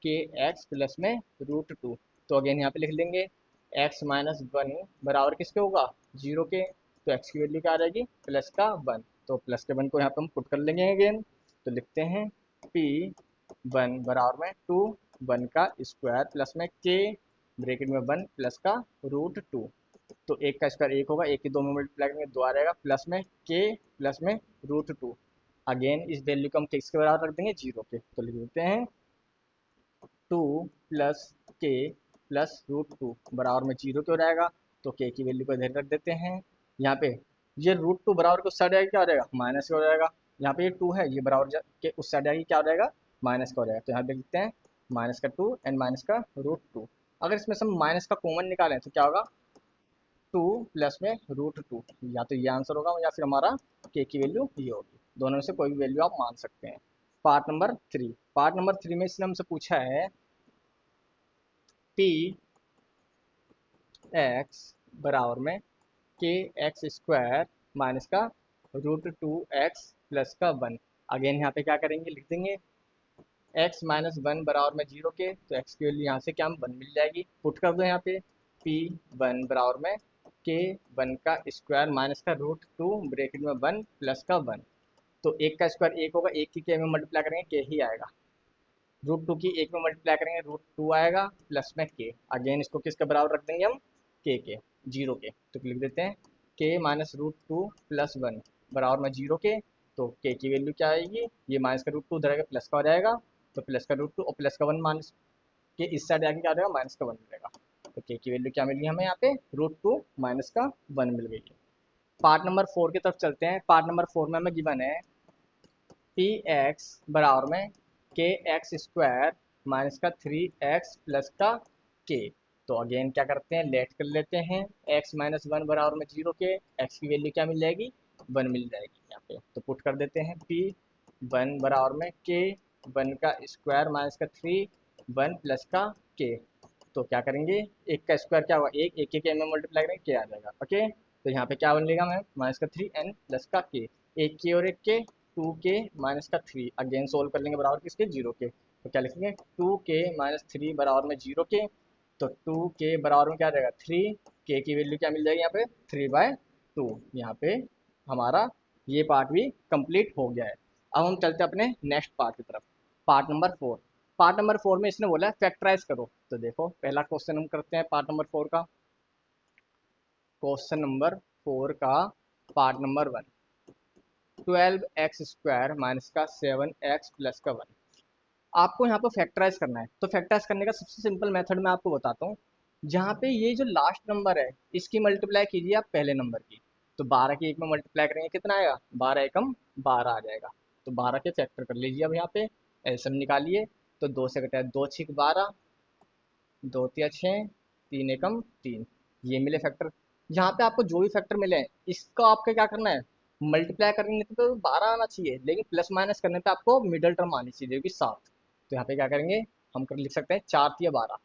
के एक्स प्लस में √2। तो अगेन यहाँ पे लिख लेंगे x माइनस 1 बराबर किसके होगा, 0 के। तो x की वैल्यू क्या आ जाएगी, प्लस का 1। तो प्लस के 1 को यहाँ पे हम पुट कर लेंगे अगेन। तो लिखते हैं p1 बराबर में 2 1 का स्क्वायर प्लस में k ब्रैकेट में 1 प्लस का √2। तो एक का स्क्वायर 1 होगा, एक की 2 में मल्टीप्लाई करेंगे 2 आ जाएगा, प्लस में k प्लस में √2। अगेन इस वैल्यू को हम किसके बराबर रख देंगे, 0 के। तो लिख देते हैं 2 प्लस के प्लस √2 बराबर में 0 के हो जाएगा। तो के की वैल्यू को इधर रख देते हैं। यहाँ पे ये √2 बराबर के उस साइड आएगा क्या हो जाएगा, माइनस का हो जाएगा। यहाँ पे ये 2 है, ये बराबर के उस साइड आएगी क्या हो जाएगा, माइनस का हो जाएगा, तो यहाँ पे लिखते हैं माइनस का 2 एंड माइनस का √2। अगर इसमें से हम माइनस का कॉमन निकालें तो क्या होगा, 2 प्लस में √2, या तो ये आंसर होगा या फिर हमारा के की वैल्यू ये होगी, दोनों में से कोई भी वैल्यू आप मान सकते हैं। पार्ट नंबर 3 में इसने हमसे पूछा है पी एक्स बराबर में के एक्स स्क्वायर माइनस का √2x प्लस का 1। अगेन यहाँ पे क्या करेंगे, लिख देंगे x माइनस 1 बराबर में 0 के, तो x की वैल्यू यहाँ से क्या हम 1 मिल जाएगी, पुट कर दो यहाँ पे p1 बराबर में के 1 का स्क्वायर माइनस का √2 ब्रैकेट में 1 प्लस का 1। तो एक का स्क्वायर एक होगा, एक की के में मल्टीप्लाई करेंगे के ही आएगा, √2 की एक में मल्टीप्लाई करेंगे √2 आएगा प्लस में के। अगेन इसको किसके बराबर रख देंगे हम, के 0 के, तो लिख देते हैं के माइनस √2 प्लस 1 बराबर में 0 के। तो के की वैल्यू क्या आएगी, ये माइनस का √2 उधर आएगा प्लस का हो जाएगा, तो प्लस का √2 और प्लस का 1 माइनस के इस साइड आगे क्या हो जाएगा, माइनस का 1 मिलेगा। तो के की वैल्यू क्या मिल गई हमें यहाँ पे, √2 माइनस का 1 मिल गई है। पार्ट नंबर 4 की तरफ चलते हैं। पार्ट नंबर 4 में हमें गिवन है पी एक्स बराबर में के एक्स स्क्वायर माइनस का 3x प्लस का के। तो अगेन क्या करते हैं, लेट कर लेते हैं, x माइनस 1 बराबर में 0 के, x की वैल्यू क्या मिल जाएगी, 1 मिल जाएगी यहाँ पे, तो पुट कर देते हैं p1 बराबर में के 1 का स्क्वायर माइनस का 1 प्लस का के। तो क्या करेंगे, एक का स्क्वायर क्या होगा, एक के में मल्टीप्लाई करेंगे के आ जाएगा, ओके। तो यहाँ पे क्या बनेगा हमें, माइनस का 3n प्लस का के, एक के और एक के 2k माइनस का 3, अगेन सोल्व कर लेंगे बराबर किसके, 0 के। तो क्या लिखेंगे, 2k माइनस 3 बराबर में 0 के। तो 2k बराबर में क्या आ जाएगा 3, k की वैल्यू क्या मिल जाएगी यहाँ पे 3/2। यहाँ पे हमारा ये पार्ट भी कंप्लीट हो गया है। अब हम चलते हैं अपने नेक्स्ट पार्ट की तरफ, पार्ट नंबर 4। पार्ट नंबर 4 में इसने बोला है फैक्टराइज करो। तो देखो पहला क्वेश्चन हम करते हैं पार्ट नंबर 4 का। क्वेश्चन नंबर 4 का पार्ट नंबर 1, 12x² माइनस का 7x प्लस का 1। आपको यहाँ पर फैक्टराइज करना है। तो फैक्टराइज करने का सबसे सिंपल मेथड मैं आपको बताता हूँ। जहाँ पे ये जो लास्ट नंबर है इसकी मल्टीप्लाई कीजिए आप पहले नंबर की। तो 12 की एक में मल्टीप्लाई करेंगे कितना आएगा, 12 एकम 12 आ जाएगा। तो 12 के फैक्टर कर लीजिए अब यहाँ पे, एलसीएम निकालिए। तो 2 से कटा है 2 6 12, 2 तिया 6, 3 एकम 3, ये मिले फैक्टर। यहाँ पे आपको जो भी फैक्टर मिले हैं इसको आपको क्या करना है, मल्टीप्लाई करने पे तो 12 आना चाहिए, लेकिन प्लस माइनस करने पे आपको मिडल टर्म आनी चाहिए जो कि 7। तो यहाँ पे क्या करेंगे, हम कर लिख सकते हैं 4 तिया 12,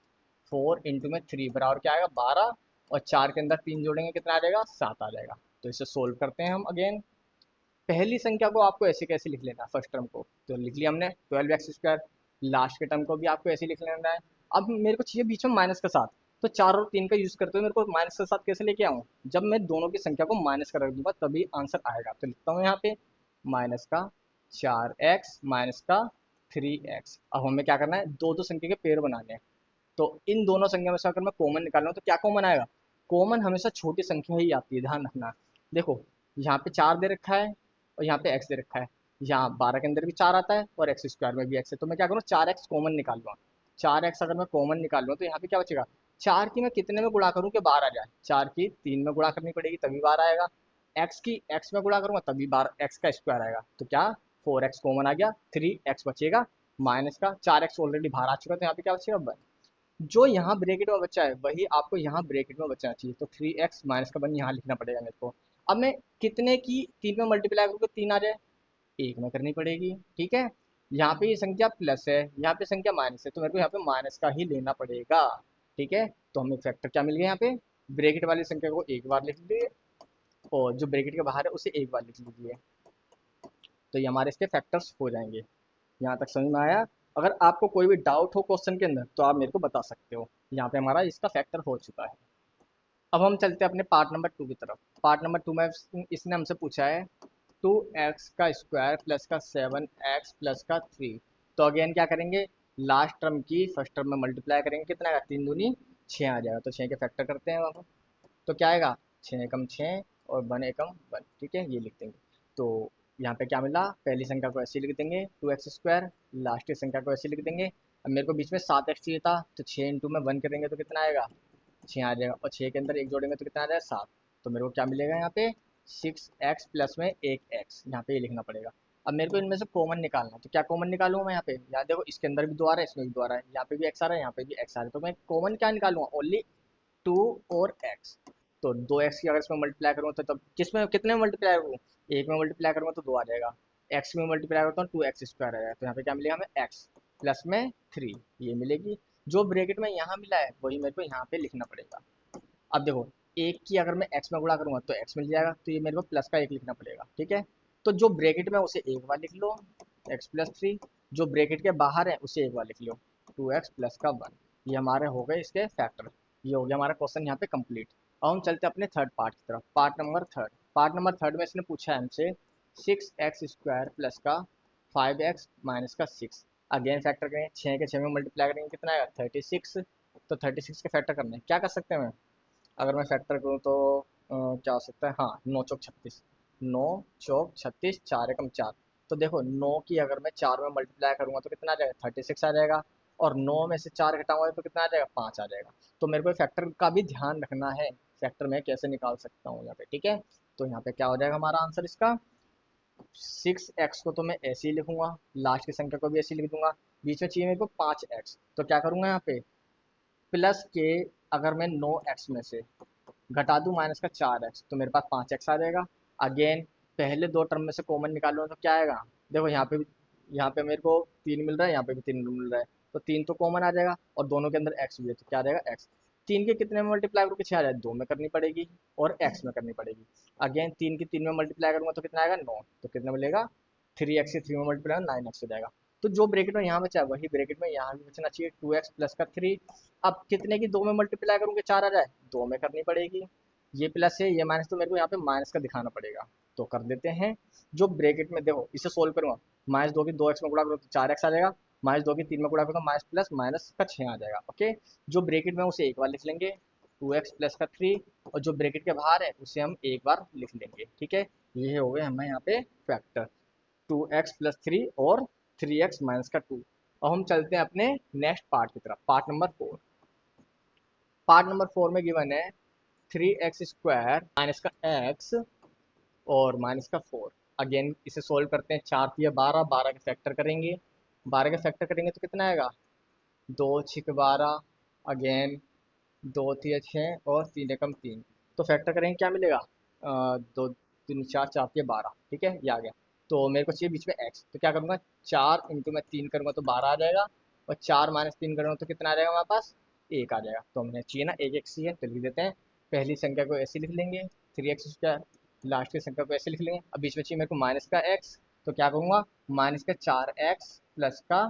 4 इंटू में 3 बराबर क्या आएगा 12, और 4 के अंदर 3 जोड़ेंगे कितना आ जाएगा 7 आ जाएगा। तो इसे सोल्व करते हैं हम। अगेन पहली संख्या को आपको ऐसे कैसे लिख लेना है, फर्स्ट टर्म को तो लिख लिया हमने 12x², लास्ट के टर्म को भी आपको ऐसे लिख लेना है। अब मेरे को चाहिए बीच में माइनस का 7, तो 4 और 3 का यूज करते हुए मेरे को माइनस का 7 कैसे लेके आऊँ, जब मैं दोनों की संख्या को माइनस कर रख दूंगा तभी आंसर आएगा। तो लिखता हूँ यहाँ पे माइनस का 4x माइनस का 3x। अब हमें क्या करना है, दो दो संख्या के पेयर बनाने हैं। तो इन दोनों संख्या में से अगर मैं कॉमन निकाल रहा हूँ तो क्या कॉमन आएगा, कॉमन हमेशा छोटी संख्या ही आती है, ध्यान रखना। देखो यहाँ पे 4 दे रखा है और यहाँ पे x दे रखा है, यहाँ 12 के अंदर भी 4 आता है और x² में भी x है, तो मैं क्या करूँ 4x कॉमन निकाल लूँगा। 4x अगर मैं कॉमन निकाल लूँ तो यहाँ पे क्या बचेगा, 4 की मैं कितने में गुणा करूँ कि 12 आ जाए, 4 की 3 में गुणा करनी पड़ेगी तभी 12 आएगा, x की x में गुणा करूँगा तभी 12 x का स्क्वायर आएगा। तो क्या 4x कॉमन आ गया, 3x बचेगा, माइनस का 4x ऑलरेडी बाहर आ चुका है तो यहाँ पे क्या बचेगा 1। जो यहाँ ब्रैकेट में बचा है वही आपको यहाँ ब्रैकेट में बचना चाहिए, तो 3x माइनस का 1 यहाँ लिखना पड़ेगा मेरे को। अब मैं कितने की 3 में मल्टीप्लाई करूँ तो 3 आ जाए, 1 में करनी पड़ेगी, ठीक है। यहाँ पे ये संख्या प्लस है, यहाँ पे संख्या माइनस है, तो मेरे को यहाँ पे माइनस का ही लेना पड़ेगा, ठीक है। तो हमें फैक्टर क्या मिल गया, यहाँ पे ब्रैकेट वाली संख्या को एक बार लिख लीजिए और जो ब्रैकेट के बाहर है उसे एक बार लिख लीजिए, तो ये हमारे इसके फैक्टर्स हो जाएंगे। यहाँ तक समझ में आया। अगर आपको कोई भी डाउट हो क्वेश्चन के अंदर तो आप मेरे को बता सकते हो। यहाँ पे हमारा इसका फैक्टर हो चुका है। अब हम चलते हैं अपने पार्ट नंबर 2 की तरफ। पार्ट नंबर 2 में इसने हमसे पूछा है 2x² प्लस का 7x प्लस का 3। तो अगेन क्या करेंगे, लास्ट टर्म की फर्स्ट टर्म में मल्टीप्लाई करेंगे, कितना आएगा 3 दूनी 6 आ जाएगा, तो 6 के फैक्टर करते हैं वहाँ। तो क्या आएगा 6 एकम 6 और 1 एकम 1, ठीक है, ये लिख देंगे। तो यहाँ पे क्या मिला, पहली संख्या को ऐसे लिख देंगे 2x², लास्ट की संख्या को ऐसे लिख देंगे। अब मेरे को बीच में 7x चाहिए था, तो 6 इंटू में 1 करेंगे तो कितना आएगा 6 आ जाएगा, और 6 के अंदर एक जोड़ेंगे तो कितना आ जाएगा 7। तो मेरे को क्या मिलेगा यहाँ पे 6x प्लस में 1x, यहाँ पे ये लिखना पड़ेगा। अब मेरे को इनमें से कॉमन निकालना है, तो क्या कॉमन निकालूंगा मैं यहाँ पे? यहाँ देखो इसके अंदर भी 2 आ रहा है, इसमें भी 2 आ रहा है, यहाँ पे भी x आ रहा है, यहाँ पे भी x आ रहा है, तो मैं कॉमन क्या निकालूंगा? ओनली 2 और x। तो 2x की अगर इसमें मल्टीप्लाई करूँ तो तब किसमें कितने में मल्टीप्लाई करूँ? एक में मल्टीप्लाई करूँगा तो 2 आ जाएगा, x में मल्टीप्लाई करता हूँ 2x स्क्वायर आ जाएगा, तो यहाँ पे क्या मिलेगा हमें? x प्लस में 3 ये मिलेगी। जो ब्रैकेट में यहाँ मिला है वही मेरे को यहाँ पे लिखना पड़ेगा। अब देखो एक की अगर मैं x में गुणा करूंगा तो x मिल जाएगा, तो ये मेरे को प्लस का एक लिखना पड़ेगा, ठीक है। तो जो ब्रैकेट में उसे एक बार लिख लो, x प्लस 3, जो ब्रैकेट के बाहर है उसे एक बार लिख लो, 2x प्लस का 1। ये हमारे हो गए इसके फैक्टर। ये हो गया हमारा क्वेश्चन यहाँ पे कंप्लीट। अब हम चलते हैं अपने थर्ड पार्ट की तरफ, पार्ट नंबर थर्ड में इसने पूछा है हमसे 6x स्क्वायर प्लस का 5x माइनस का 6। अगेन फैक्टर करेंगे, 6 के 6 में मल्टीप्लाई करेंगे कितना आएगा? 36। तो 36 के फैक्टर करने हैं, क्या कर सकते हैं? अगर मैं फैक्टर करूँ तो क्या हो सकता है? हाँ, 9 चौक 36, 9 चौक 36, 4 एकम 4। तो देखो 9 की अगर मैं 4 में मल्टीप्लाई करूंगा तो कितना आ जाएगा? 36 आ जाएगा, और 9 में से 4 घटाऊंगा तो कितना आ जाएगा? 5 आ जाएगा। तो मेरे को फैक्टर का भी ध्यान रखना है, फैक्टर में कैसे निकाल सकता हूँ यहाँ पे, ठीक है। तो यहाँ पे क्या हो जाएगा हमारा आंसर इसका? 6x को तो मैं ऐसे ही लिखूंगा, लास्ट की संख्या को भी ऐसे ही लिख दूंगा, बीच में चाहिए मेरे को 5x, तो क्या करूंगा यहाँ पे? प्लस के अगर मैं 9x में से घटा दूं माइनस का 4x, तो मेरे पास 5x आ जाएगा। अगेन पहले दो टर्म में से कॉमन निकालूंगा तो क्या आएगा? देखो यहाँ पे मेरे को 3 मिल रहा है, यहाँ पे भी 3 मिल रहा है, तो 3 तो कॉमन आ जाएगा, और दोनों के अंदर x भी है, तो क्या आ जाएगा? x। 3 के कितने में मल्टीप्लाई करके 6 आ जाए? 2 में करनी पड़ेगी, और x में करनी पड़ेगी। अगेन 3 की 3 में मल्टीप्लाई करूंगा तो कितना आएगा? 9। तो कितना मिलेगा? 3x से 3 में मल्टीप्लाई 9x हो जाएगा। तो जो ब्रैकेट में यहाँ बचा है वही ब्रैकेट में यहाँ भी बचना चाहिए, 2x प्लस का 3। अब कितने की 2 में मल्टीप्लाई करूंगे 4 आ जाए? 2 में करनी पड़ेगी। ये प्लस है ये माइनस, तो मेरे को यहाँ पे माइनस का दिखाना पड़ेगा, तो कर देते हैं। जो ब्रैकेट में देखो इसे सोल्व करूंगा, -2 की 2x में गुणा करो तो 4x आ जाएगा, -2 की 3 में गुणा करो तो माइनस प्लस माइनस का 6 आ जाएगा, ओके। जो ब्रैकेट में उसे एक बार लिख लेंगे, 2x प्लस का 3, और जो ब्रैकेट के बाहर है उसे हम एक बार लिख लेंगे, ठीक है। ये हो गए हमें यहाँ पे फैक्टर, 2x प्लस 3 और 3x माइनस का 2। अब हम चलते हैं अपने नेक्स्ट पार्ट की तरफ, पार्ट नंबर 4 में गिवन है 3x स्क्वायर माइनस का x और माइनस का 4। अगेन इसे सोल्व करते हैं, 4 तिया 12, 12 के फैक्टर करेंगे, 12 के फैक्टर करेंगे तो कितना आएगा? 2 6 12, अगेन 2 तिया 6 और 3 एकम 3। तो फैक्टर करेंगे क्या मिलेगा? 2 3 4, 4 तिया 12, ठीक है, ये आ गया। तो मेरे को चाहिए बीच में x, तो क्या करूँगा? 4 इंटू मैं 3 करूँगा तो 12 आ जाएगा, और 4 माइनस 3 करूँगा तो कितना आ जाएगा हमारे पास? 1 आ जाएगा। तो हमें चाहिए ना एक x ही है, तो लिख देते हैं। पहली संख्या को ऐसे लिख लेंगे 3x स्क्वायर, लास्ट की संख्या को ऐसे लिख लेंगे। अब बीच में चाहिए मेरे को माइनस का x, तो क्या करूँगा? माइनस का 4x प्लस का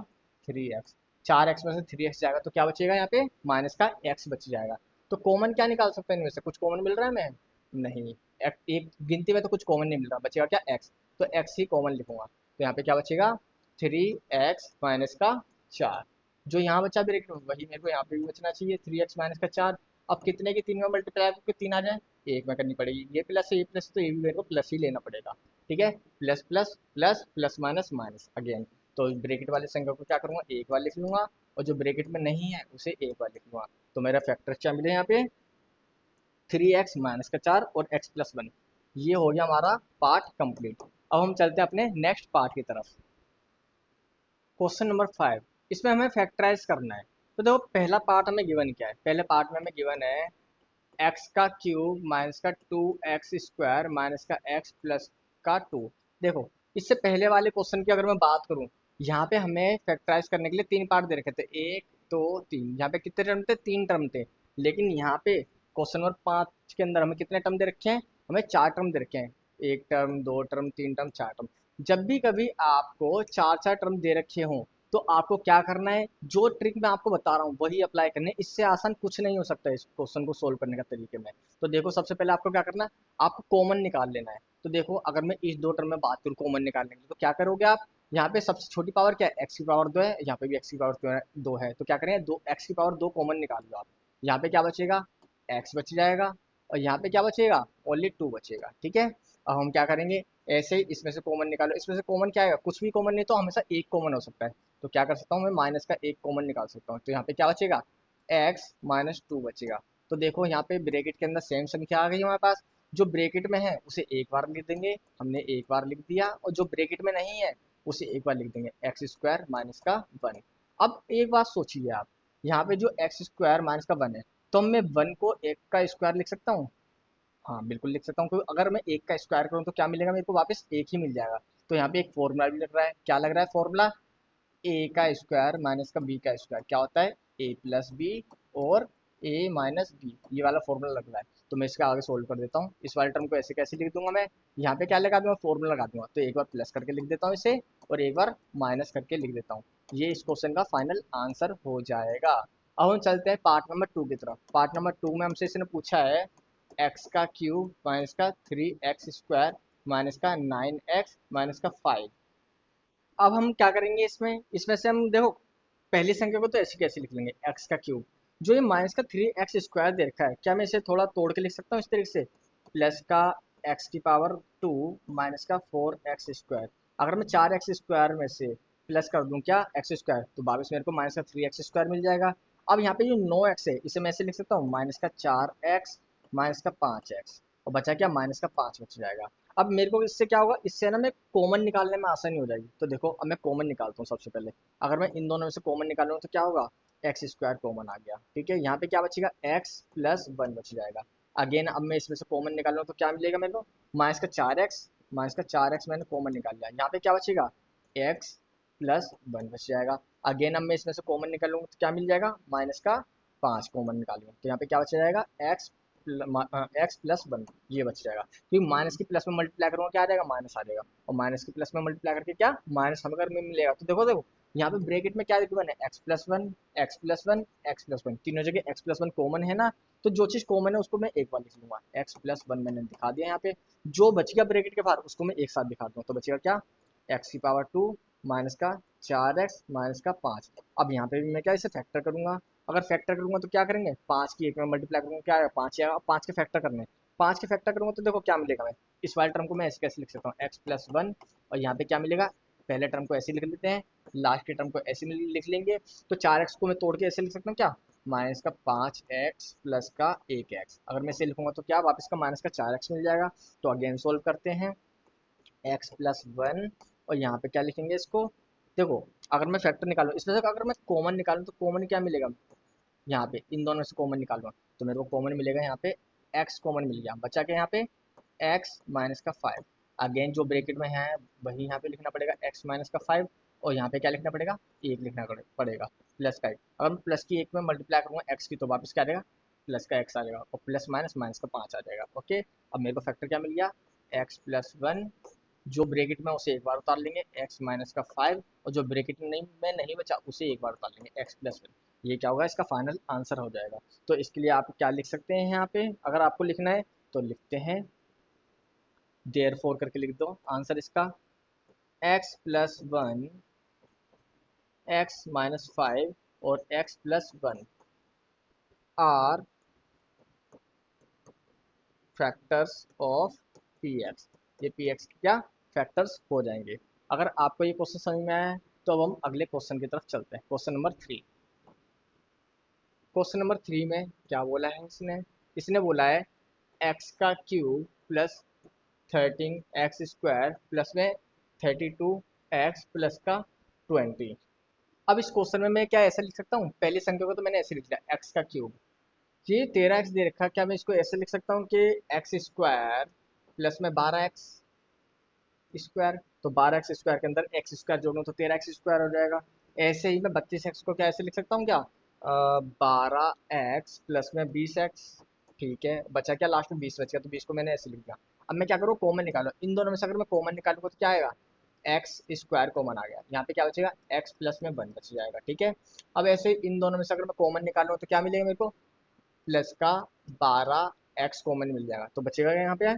3x। 4x में से 3x जाएगा तो क्या बचेगा यहाँ पे? माइनस का x बच जाएगा। तो कॉमन क्या निकाल सकते हैं इनमें से? कुछ कॉमन मिल रहा है हमें? नहीं, एक गिनती में तो कुछ कॉमन नहीं मिल रहा, बचेगा क्या? x। तो x ही कॉमन लिखूंगा, तो यहाँ पे क्या बचेगा? 3x माइनस का 4। जो यहाँ बचा ब्रैकेट में वही मेरे को यहाँ पे भी बचना चाहिए, 3x माइनस का 4। अब कितने की 3 में मल्टीप्लाई करके 3 आ जाए? 1 में करनी पड़ेगी, ये प्लस है ये प्लस, तो ये भी मेरे को प्लस ही लेना पड़ेगा, ठीक है। Plus plus plus plus minus minus again. तो ब्रैकेट वाले संख्या को क्या करूंगा? एक बार लिख लूंगा, और जो ब्रैकेट में नहीं है उसे एक बार लिख लूंगा। तो मेरा फैक्टर क्या मिले यहाँ पे? 3x माइनस का 4 और x प्लस 1। ये हो गया हमारा पार्ट कंप्लीट। अब हम चलते हैं अपने नेक्स्ट पार्ट की तरफ, क्वेश्चन नंबर 5। इसमें हमें फैक्टराइज करना है। तो देखो पहला पार्ट हमें गिवन क्या है? पहले पार्ट में हमें गिवन है एक्स का क्यूब माइनस का 2x स्क्वायर माइनस का x प्लस का 2। देखो इससे पहले वाले क्वेश्चन की अगर मैं बात करूं, यहाँ पे हमें फैक्टराइज करने के लिए 3 पार्ट दे रखे थे, 1 2 3। यहाँ पे कितने टर्म थे? 3 टर्म थे। लेकिन यहाँ पे क्वेश्चन नंबर 5 के अंदर हमें कितने टर्म दे रखे हैं? हमें 4 टर्म दे रखे हैं, 1 टर्म 2 टर्म 3 टर्म 4 टर्म। जब भी कभी आपको 4 4 टर्म दे रखे हों तो आपको क्या करना है? जो ट्रिक मैं आपको बता रहा हूँ वही अप्लाई करना है, इससे आसान कुछ नहीं हो सकता इस क्वेश्चन को सोल्व करने का तरीके में। तो देखो सबसे पहले आपको क्या करना है? आपको कॉमन निकाल लेना है। तो देखो अगर मैं इस 2 टर्म में बात करूँ कॉमन निकालने की, तो क्या करोगे आप? यहाँ पे सबसे छोटी पावर क्या है? एक्स की पावर 2 है, यहाँ पे भी एक्स की पावर 2 है, तो क्या करेंगे? 2 x की पावर 2 कॉमन निकाल लो आप। यहाँ पे क्या बचेगा? एक्स बच जाएगा, और यहाँ पे क्या बचेगा? ओनली 2 बचेगा, ठीक है। अब हम क्या करेंगे? ऐसे ही इसमें से कॉमन निकालो, इसमें से कॉमन क्या आएगा? कुछ भी कॉमन नहीं, तो हमेशा एक कॉमन हो सकता है। तो क्या कर सकता हूँ मैं? माइनस का एक कॉमन निकाल सकता हूँ, तो यहाँ पे क्या बचेगा? x माइनस 2 बचेगा। तो देखो यहाँ पे ब्रैकेट के अंदर सेम संख्या आ गई हमारे पास, जो ब्रेकेट में है उसे एक बार लिख देंगे, हमने एक बार लिख दिया, और जो ब्रेकेट में नहीं है उसे एक बार लिख देंगे, एक्स स्क्वायर माइनस का 1। अब एक बात सोचिए आप, यहाँ पे जो एक्स स्क्वायर माइनस का 1 है, तो मैं 1 को एक का स्क्वायर लिख सकता हूँ। हाँ बिल्कुल लिख सकता हूँ, क्योंकि अगर मैं एक का स्क्वायर करूँ तो क्या मिलेगा मेरे को, वापस एक ही मिल जाएगा। तो यहाँ पे एक फॉर्मूला भी लग रहा है, क्या लग रहा है फॉर्मूला, ए का स्क्वायर माइनस का बी का स्क्वायर क्या होता है, ए प्लस बी, और ए माइनस बी, ये वाला फॉर्मूला लग रहा है। तो मैं इसका आगे सोल्व कर देता हूँ, इस वाले टर्म को ऐसे कैसे लिख दूंगा मैं, यहाँ पे क्या लगा दूंगा, फॉर्मूला लगा दूंगा, तो एक बार प्लस करके लिख देता हूँ इसे, और एक बार माइनस करके लिख देता हूँ। ये इस क्वेश्चन का फाइनल आंसर हो जाएगा। अब हम चलते हैं पार्ट नंबर 2 की तरफ। पार्ट नंबर 2 में हमसे इसने पूछा है एक्स का क्यूब माइनस का 3x स्क्वायर माइनस का 9x माइनस का 5। अब हम क्या करेंगे, इसमें इसमें से हम देखो, पहली संख्या को तो ऐसे कैसे लिख लेंगे, एक्स का क्यूब, जो ये माइनस का 3x स्क्वायर दे रखा है, क्या मैं इसे थोड़ा तोड़ के लिख सकता हूँ इस तरीके से, प्लस का एक्स की पावर 2 माइनस का 4x स्क्वायर। अगर मैं 4x स्क्वायर में से प्लस कर दूं क्या एक्स स्क्वायर, तो वापस मेरे को माइनस का 3x स्क्वायर मिल जाएगा। अब यहाँ पे जो 9x है इसे मैं ऐसे लिख सकता हूँ, माइनस का 4x माइनस का 5x, और बचा क्या, माइनस का 5 बच जाएगा। अब मेरे को इससे क्या होगा, इससे ना मैं कॉमन निकालने में आसानी हो जाएगी। तो देखो अब मैं कॉमन निकालता हूँ सबसे पहले। अगर मैं इन दोनों में से कॉमन निकालूँ तो क्या होगा, एक्स स्क्वायर कॉमन आ गया, ठीक है। यहाँ पे क्या बचेगा, एक्स प्लस 1 बच जाएगा। अगेन अब मैं इसमें से कॉमन निकालूँ तो क्या मिलेगा मेरे को, माइनस का 4x, माइनस का 4x मैंने कॉमन निकाल लिया, यहाँ पे क्या बचेगा, एक्स प्लस 1 बच जाएगा। अगेन अब मैं इसमें से कॉमन निकालूंगा तो क्या मिल जाएगा, माइनस का 5 कॉमन निकालूंगा तो यहाँ पे क्या बच जाएगा, एक्स प्लस 1, ये बच जाएगा। क्योंकि माइनस की प्लस में मल्टीप्लाई करूंगा क्या आ जाएगा, माइनस आ जाएगा, और माइनस की प्लस में मल्टीप्लाई करके क्या, माइनस हम अगर में मिलेगा। तो देखो देखो यहाँ पे ब्रैकेट में क्या गिवन है, x plus one, x plus one, x plus one, तीनों जगह एक्स प्लस वन कॉमन है ना, तो जो चीज कॉमन है उसको मैं एक बार लिख लूंगा, एक्स प्लस वन मैंने दिखा दिया यहाँ पे। जो बच गया ब्रैकेट के बाहर उसको मैं एक साथ दिखा दूंगा, तो बचेगा क्या, एक्स की पावर 2 माइनस का 4x माइनस का 5। अब यहाँ पे भी मैं क्या इसे फैक्टर करूंगा, अगर फैक्टर करूंगा तो क्या करेंगे, 5 की एक में मल्टीप्लाई करूंगा क्या आएगा, 5 आएगा। 5 के फैक्टर करने, 5 के फैक्टर करूंगा तो देखो क्या मिलेगा, मैं इस वाले टर्म को मैं ऐसे कैसे लिख सकता हूँ, एक्स प्लस 1, और यहाँ पे क्या मिलेगा, पहले टर्म को ऐसे लिख लेते हैं, लास्ट के टर्म को ऐसे लिख लेंगे। तो 4x को मैं तोड़ के ऐसे लिख सकता हूँ क्या, माइनस का 5x प्लस का 1x। अगर मैं इसे लिखूंगा तो क्या, वापस का माइनस का 4x मिल जाएगा। तो अगेन सोल्व करते हैं, एक्स प्लस 1, और यहाँ पे क्या लिखेंगे इसको, देखो अगर मैं फैक्टर निकालूं इसमें से, अगर मैं कॉमन निकालूं तो कॉमन क्या मिलेगा, यहाँ पे इन दोनों से कॉमन निकालूंगा तो मेरे को कॉमन मिलेगा, यहाँ पे एक्स कॉमन मिल गया, बचा के यहाँ पे एक्स माइनस का 5। अगेन जो ब्रैकेट में है वही यहाँ पे लिखना पड़ेगा, एक्स माइनस का 5, और यहाँ पे क्या लिखना पड़ेगा, एक लिखना पड़ेगा, प्लस का एक। अगर मैं प्लस की एक में मल्टीप्लाई करूंगा एक्स की तो वापस क्या आ जाएगा, प्लस का एक्स आ जाएगा, और प्लस माइनस माइनस का 5 आ जाएगा। ओके, अब मेरे को फैक्टर क्या मिल गया, एक्स प्लस 1, जो ब्रैकेट में उसे एक बार उतार लेंगे, एक्स माइनस का 5, और जो ब्रैकेट में नहीं बचा उसे एक बार उतार लेंगे, एक्स प्लस 1। ये क्या होगा, इसका फाइनल आंसर हो जाएगा। तो इसके लिए आप क्या लिख सकते हैं यहाँ पे, अगर आपको लिखना है तो लिखते हैं, देयर फोर करके लिख दो आंसर इसका, एक्स प्लस 1, एक्स माइनस 5, और x plus 1 are factors of p x. ये पी एक्स क्या फैक्टर्स हो जाएंगे। अगर आपको ये क्वेश्चन समझ में आया है तो अब हम अगले क्वेश्चन की तरफ चलते हैं, क्वेश्चन नंबर 3। क्वेश्चन नंबर 3 में क्या बोला है इसने, इसने बोला है एक्स का cube plus 13x square plus में 32x प्लस का 20। अब इस क्वेश्चन में मैं क्या ऐसा लिख सकता हूँ, पहली संख्या को तो मैंने ऐसे लिख लिया, एक्स का क्यूब, ये 13x दे रखा है, क्या मैं इसको ऐसे लिख सकता हूँ कि एक्स स्क्वायर प्लस में 12x स्क्वायर, तो 12x स्क्वायर के अंदर एक्स स्क्वायर जोड़ूँ तो 13x स्क्वायर हो जाएगा। ऐसे ही मैं 32x को क्या ऐसे लिख सकता हूँ क्या, 12x प्लस में 20x, ठीक है, बचा क्या लास्ट में 20 बच गया, तो 20 को मैंने ऐसे लिख दिया। अब मैं क्या करूँ, कॉमन निकालो, इन दोनों में से अगर मैं कॉमन निकालूंगा तो क्या आएगा, एक्स स्क्वायर कॉमन आ गया, यहाँ पे क्या बचेगा, एक्स प्लस में 1 बच जाएगा, ठीक है। अब ऐसे ही इन दोनों में से अगर मैं कॉमन निकालूँ तो क्या मिलेगा मेरे को, प्लस का 12x कॉमन मिल जाएगा, तो बचेगा यहाँ पे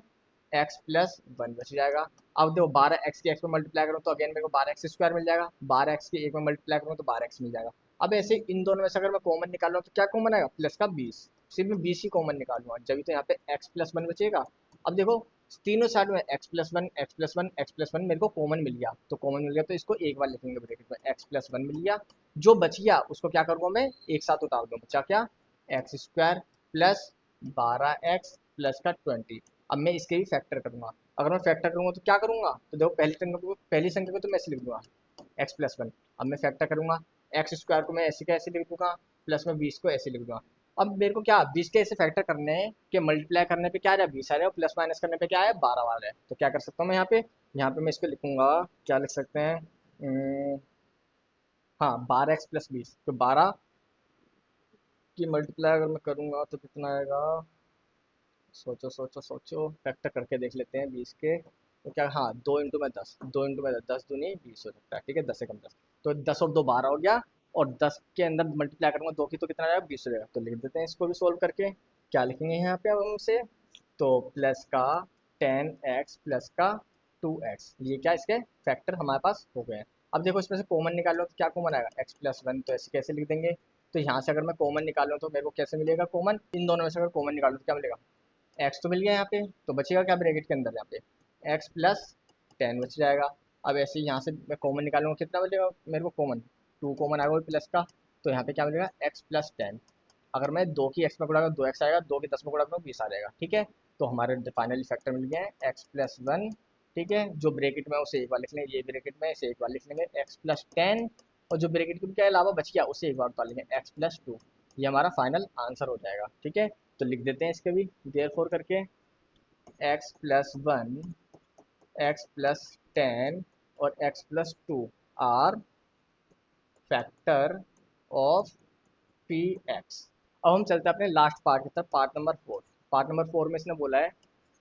एक्स प्लस 1 बच जाएगा। अब देखो 12x की एक्स में मल्टीप्लाई करूँ तो अगेन मेरे को 12x स्क्वायर मिल जाएगा, 12x की एक में मल्टीप्लाई करूँ तो 12x मिल जाएगा। अब ऐसे इन दोनों में से अगर मैं कॉमन निकालूँ तो क्या कॉमन आएगा, प्लस का 20, सिर्फ मैं 20 ही कॉमन निकालूंगा, जब तो यहाँ पे एक्स प्लस 1 बचेगा। अब देखो तीनों साइड में x plus one, x plus one, x plus one मेरे को कॉमन मिल गया, तो कॉमन मिल गया तो इसको एक बार लिखेंगे ब्रैकेट में, एक्स प्लस 1 मिल गया। जो बच गया उसको क्या करूँगा मैं, एक साथ उतार दूँ, बचा क्या, x square plus 12x plus का 20। अब मैं इसके भी फैक्टर करूंगा। अगर मैं फैक्टर करूंगा तो क्या करूंगा, तो देखो पहली संख्या को तो मैं ऐसे लिख दूंगा x+1। अब मैं फैक्टर करूंगा, एक्स स्क्वायर को मैं ऐसे कैसे लिख दूंगा, प्लस में 20 को ऐसे लिख दूंगा। अब मेरे को क्या 20 के ऐसे फैक्टर करने हैं कि मल्टीप्लाई करने पे क्या आ रहा है 20 आ रहा है, और प्लस माइनस करने पे क्या है 12 आ रहा है। तो क्या कर सकता हूँ मैं यहाँ पे मैं इसको लिखूंगा, क्या लिख सकते हैं, हाँ 12x+20। तो 12 की मल्टीप्लाई अगर मैं करूंगा तो कितना आएगा, सोचो सोचो सोचो, फैक्टर करके देख लेते हैं 20 के। तो क्या, हाँ 2 इंटू में 10, 2 इंटू में 10, 10 दूनी 20 हो सकता है, ठीक है, 10 से कम 10। तो 10 और 2 12 हो गया, और 10 के अंदर मल्टीप्लाई करूंगा 2 की तो कितना आएगा 20 हो जाएगा। तो लिख देते हैं इसको भी सोल्व करके। क्या लिखेंगे यहाँ पे अब हमसे, तो प्लस का 10x प्लस का 2x, ये क्या इसके फैक्टर हमारे पास हो गए हैं। अब देखो इसमें से कॉमन निकाल लो तो क्या कॉमन आएगा x+1, तो ऐसे कैसे लिख देंगे। तो यहाँ से अगर मैं कॉमन निकालूँ तो मेरे को कैसे मिलेगा कॉमन, इन दोनों में से अगर कॉमन निकालूँ तो क्या मिलेगा, एक्स तो मिल गया यहाँ पे, तो बचेगा क्या ब्रैकेट के अंदर, यहाँ पे x+10 बच जाएगा। अब ऐसे ही यहाँ से मैं कॉमन निकालूंगा, कितना मिलेगा मेरे को कॉमन, 2 कॉमन आएगा प्लस का, तो यहाँ पे क्या मिलेगा x+10। अगर मैं 2 की x में गुणा करूँ 2x आएगा, 2 की 10 में गुणा करूँ 20 आ जाएगा, ठीक है। तो हमारे फाइनली फैक्टर मिल गया है x+1, ठीक है। जो ब्रैकेट में है उसे एक बार लिख लेंगे, ये ब्रैकेट में इसे एक बार लिख लेंगे x+10, और जो ब्रैकेट के अलावा बच गया उसे एक बार उतार लेंगे x+2। ये हमारा फाइनल आंसर हो जाएगा, ठीक है। तो लिख देते हैं इसके भी देयरफॉर करके, x+1, x+10 और x+2 are factor of p x. अब हम चलते हैं अपने लास्ट पार्ट की तरफ, पार्ट नंबर 4। पार्ट नंबर 4 में इसने बोला है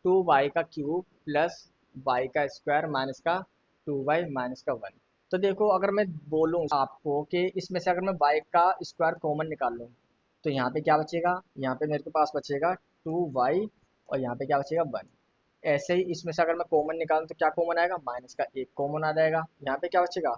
2y³ प्लस वाई का स्क्वायर माइनस का 2y माइनस का 1। तो देखो अगर मैं बोलूँ आपको कि इसमें से अगर मैं y का स्क्वायर कॉमन निकाल लूँ तो यहाँ पे क्या बचेगा, यहाँ पे मेरे के पास बचेगा 2y, और यहाँ पे क्या बचेगा 1। ऐसे ही इसमें से अगर मैं कॉमन निकालूं तो क्या कॉमन आएगा, माइनस का 1 कॉमन आ जाएगा, यहाँ पे क्या बचेगा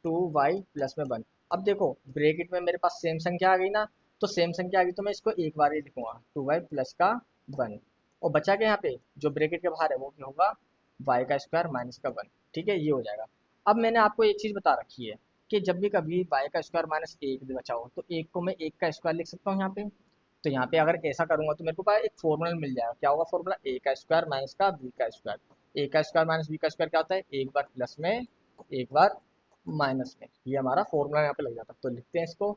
2y प्लस में 1। अब देखो ब्रैकेट में मेरे पास सेम संख्या आ गई ना, तो सेम संख्या आ गई तो मैं इसको एक बार ही लिखूंगा 2y प्लस का 1, और बचा के यहाँ पे जो ब्रैकेट के बाहर है वो क्या होगा y का स्क्वायर माइनस का 1, ठीक है, ये हो जाएगा। अब मैंने आपको एक चीज़ बता रखी है कि जब भी कभी y का स्क्वायर माइनस 1 बचा हो तो 1 को मैं 1 का स्क्वायर लिख सकता हूँ यहाँ पे। तो यहाँ पे अगर ऐसा करूंगा तो मेरे को पास एक फॉर्मूला मिल जाएगा, क्या होगा फॉर्मूला, ए का स्क्वायर माइनस का बी का स्क्वायर। ए का स्क्वायर माइनस बी का स्क्वायर क्या होता है, एक बार प्लस में एक बार माइनस में, ये हमारा फॉर्मूला यहाँ पे लग जाता है। तो लिखते हैं इसको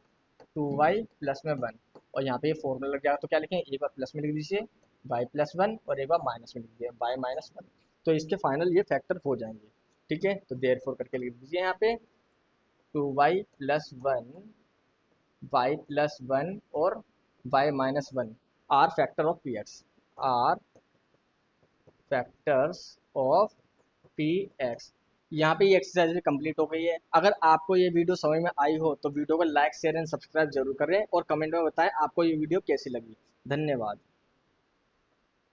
2y प्लस में 1, और यहाँ पे ये फॉर्मूला लग जाएगा, तो क्या लिखें, एक बार प्लस में लिख दीजिए y+1, और एक बार माइनस में लिख दीजिए y-1। तो इसके फाइनल ये फैक्टर हो जाएंगे, ठीक है। तो देयरफॉर करके लिख दीजिए यहाँ पे 2y+1, y+1 और y-1 are factor of p x, are factors of p x. यहाँ पे ये एक्सरसाइज कंप्लीट हो गई है। अगर आपको ये वीडियो समझ में आई हो तो वीडियो को लाइक शेयर एंड सब्सक्राइब जरूर करें, और कमेंट में बताएं आपको ये वीडियो कैसी लगी। धन्यवाद।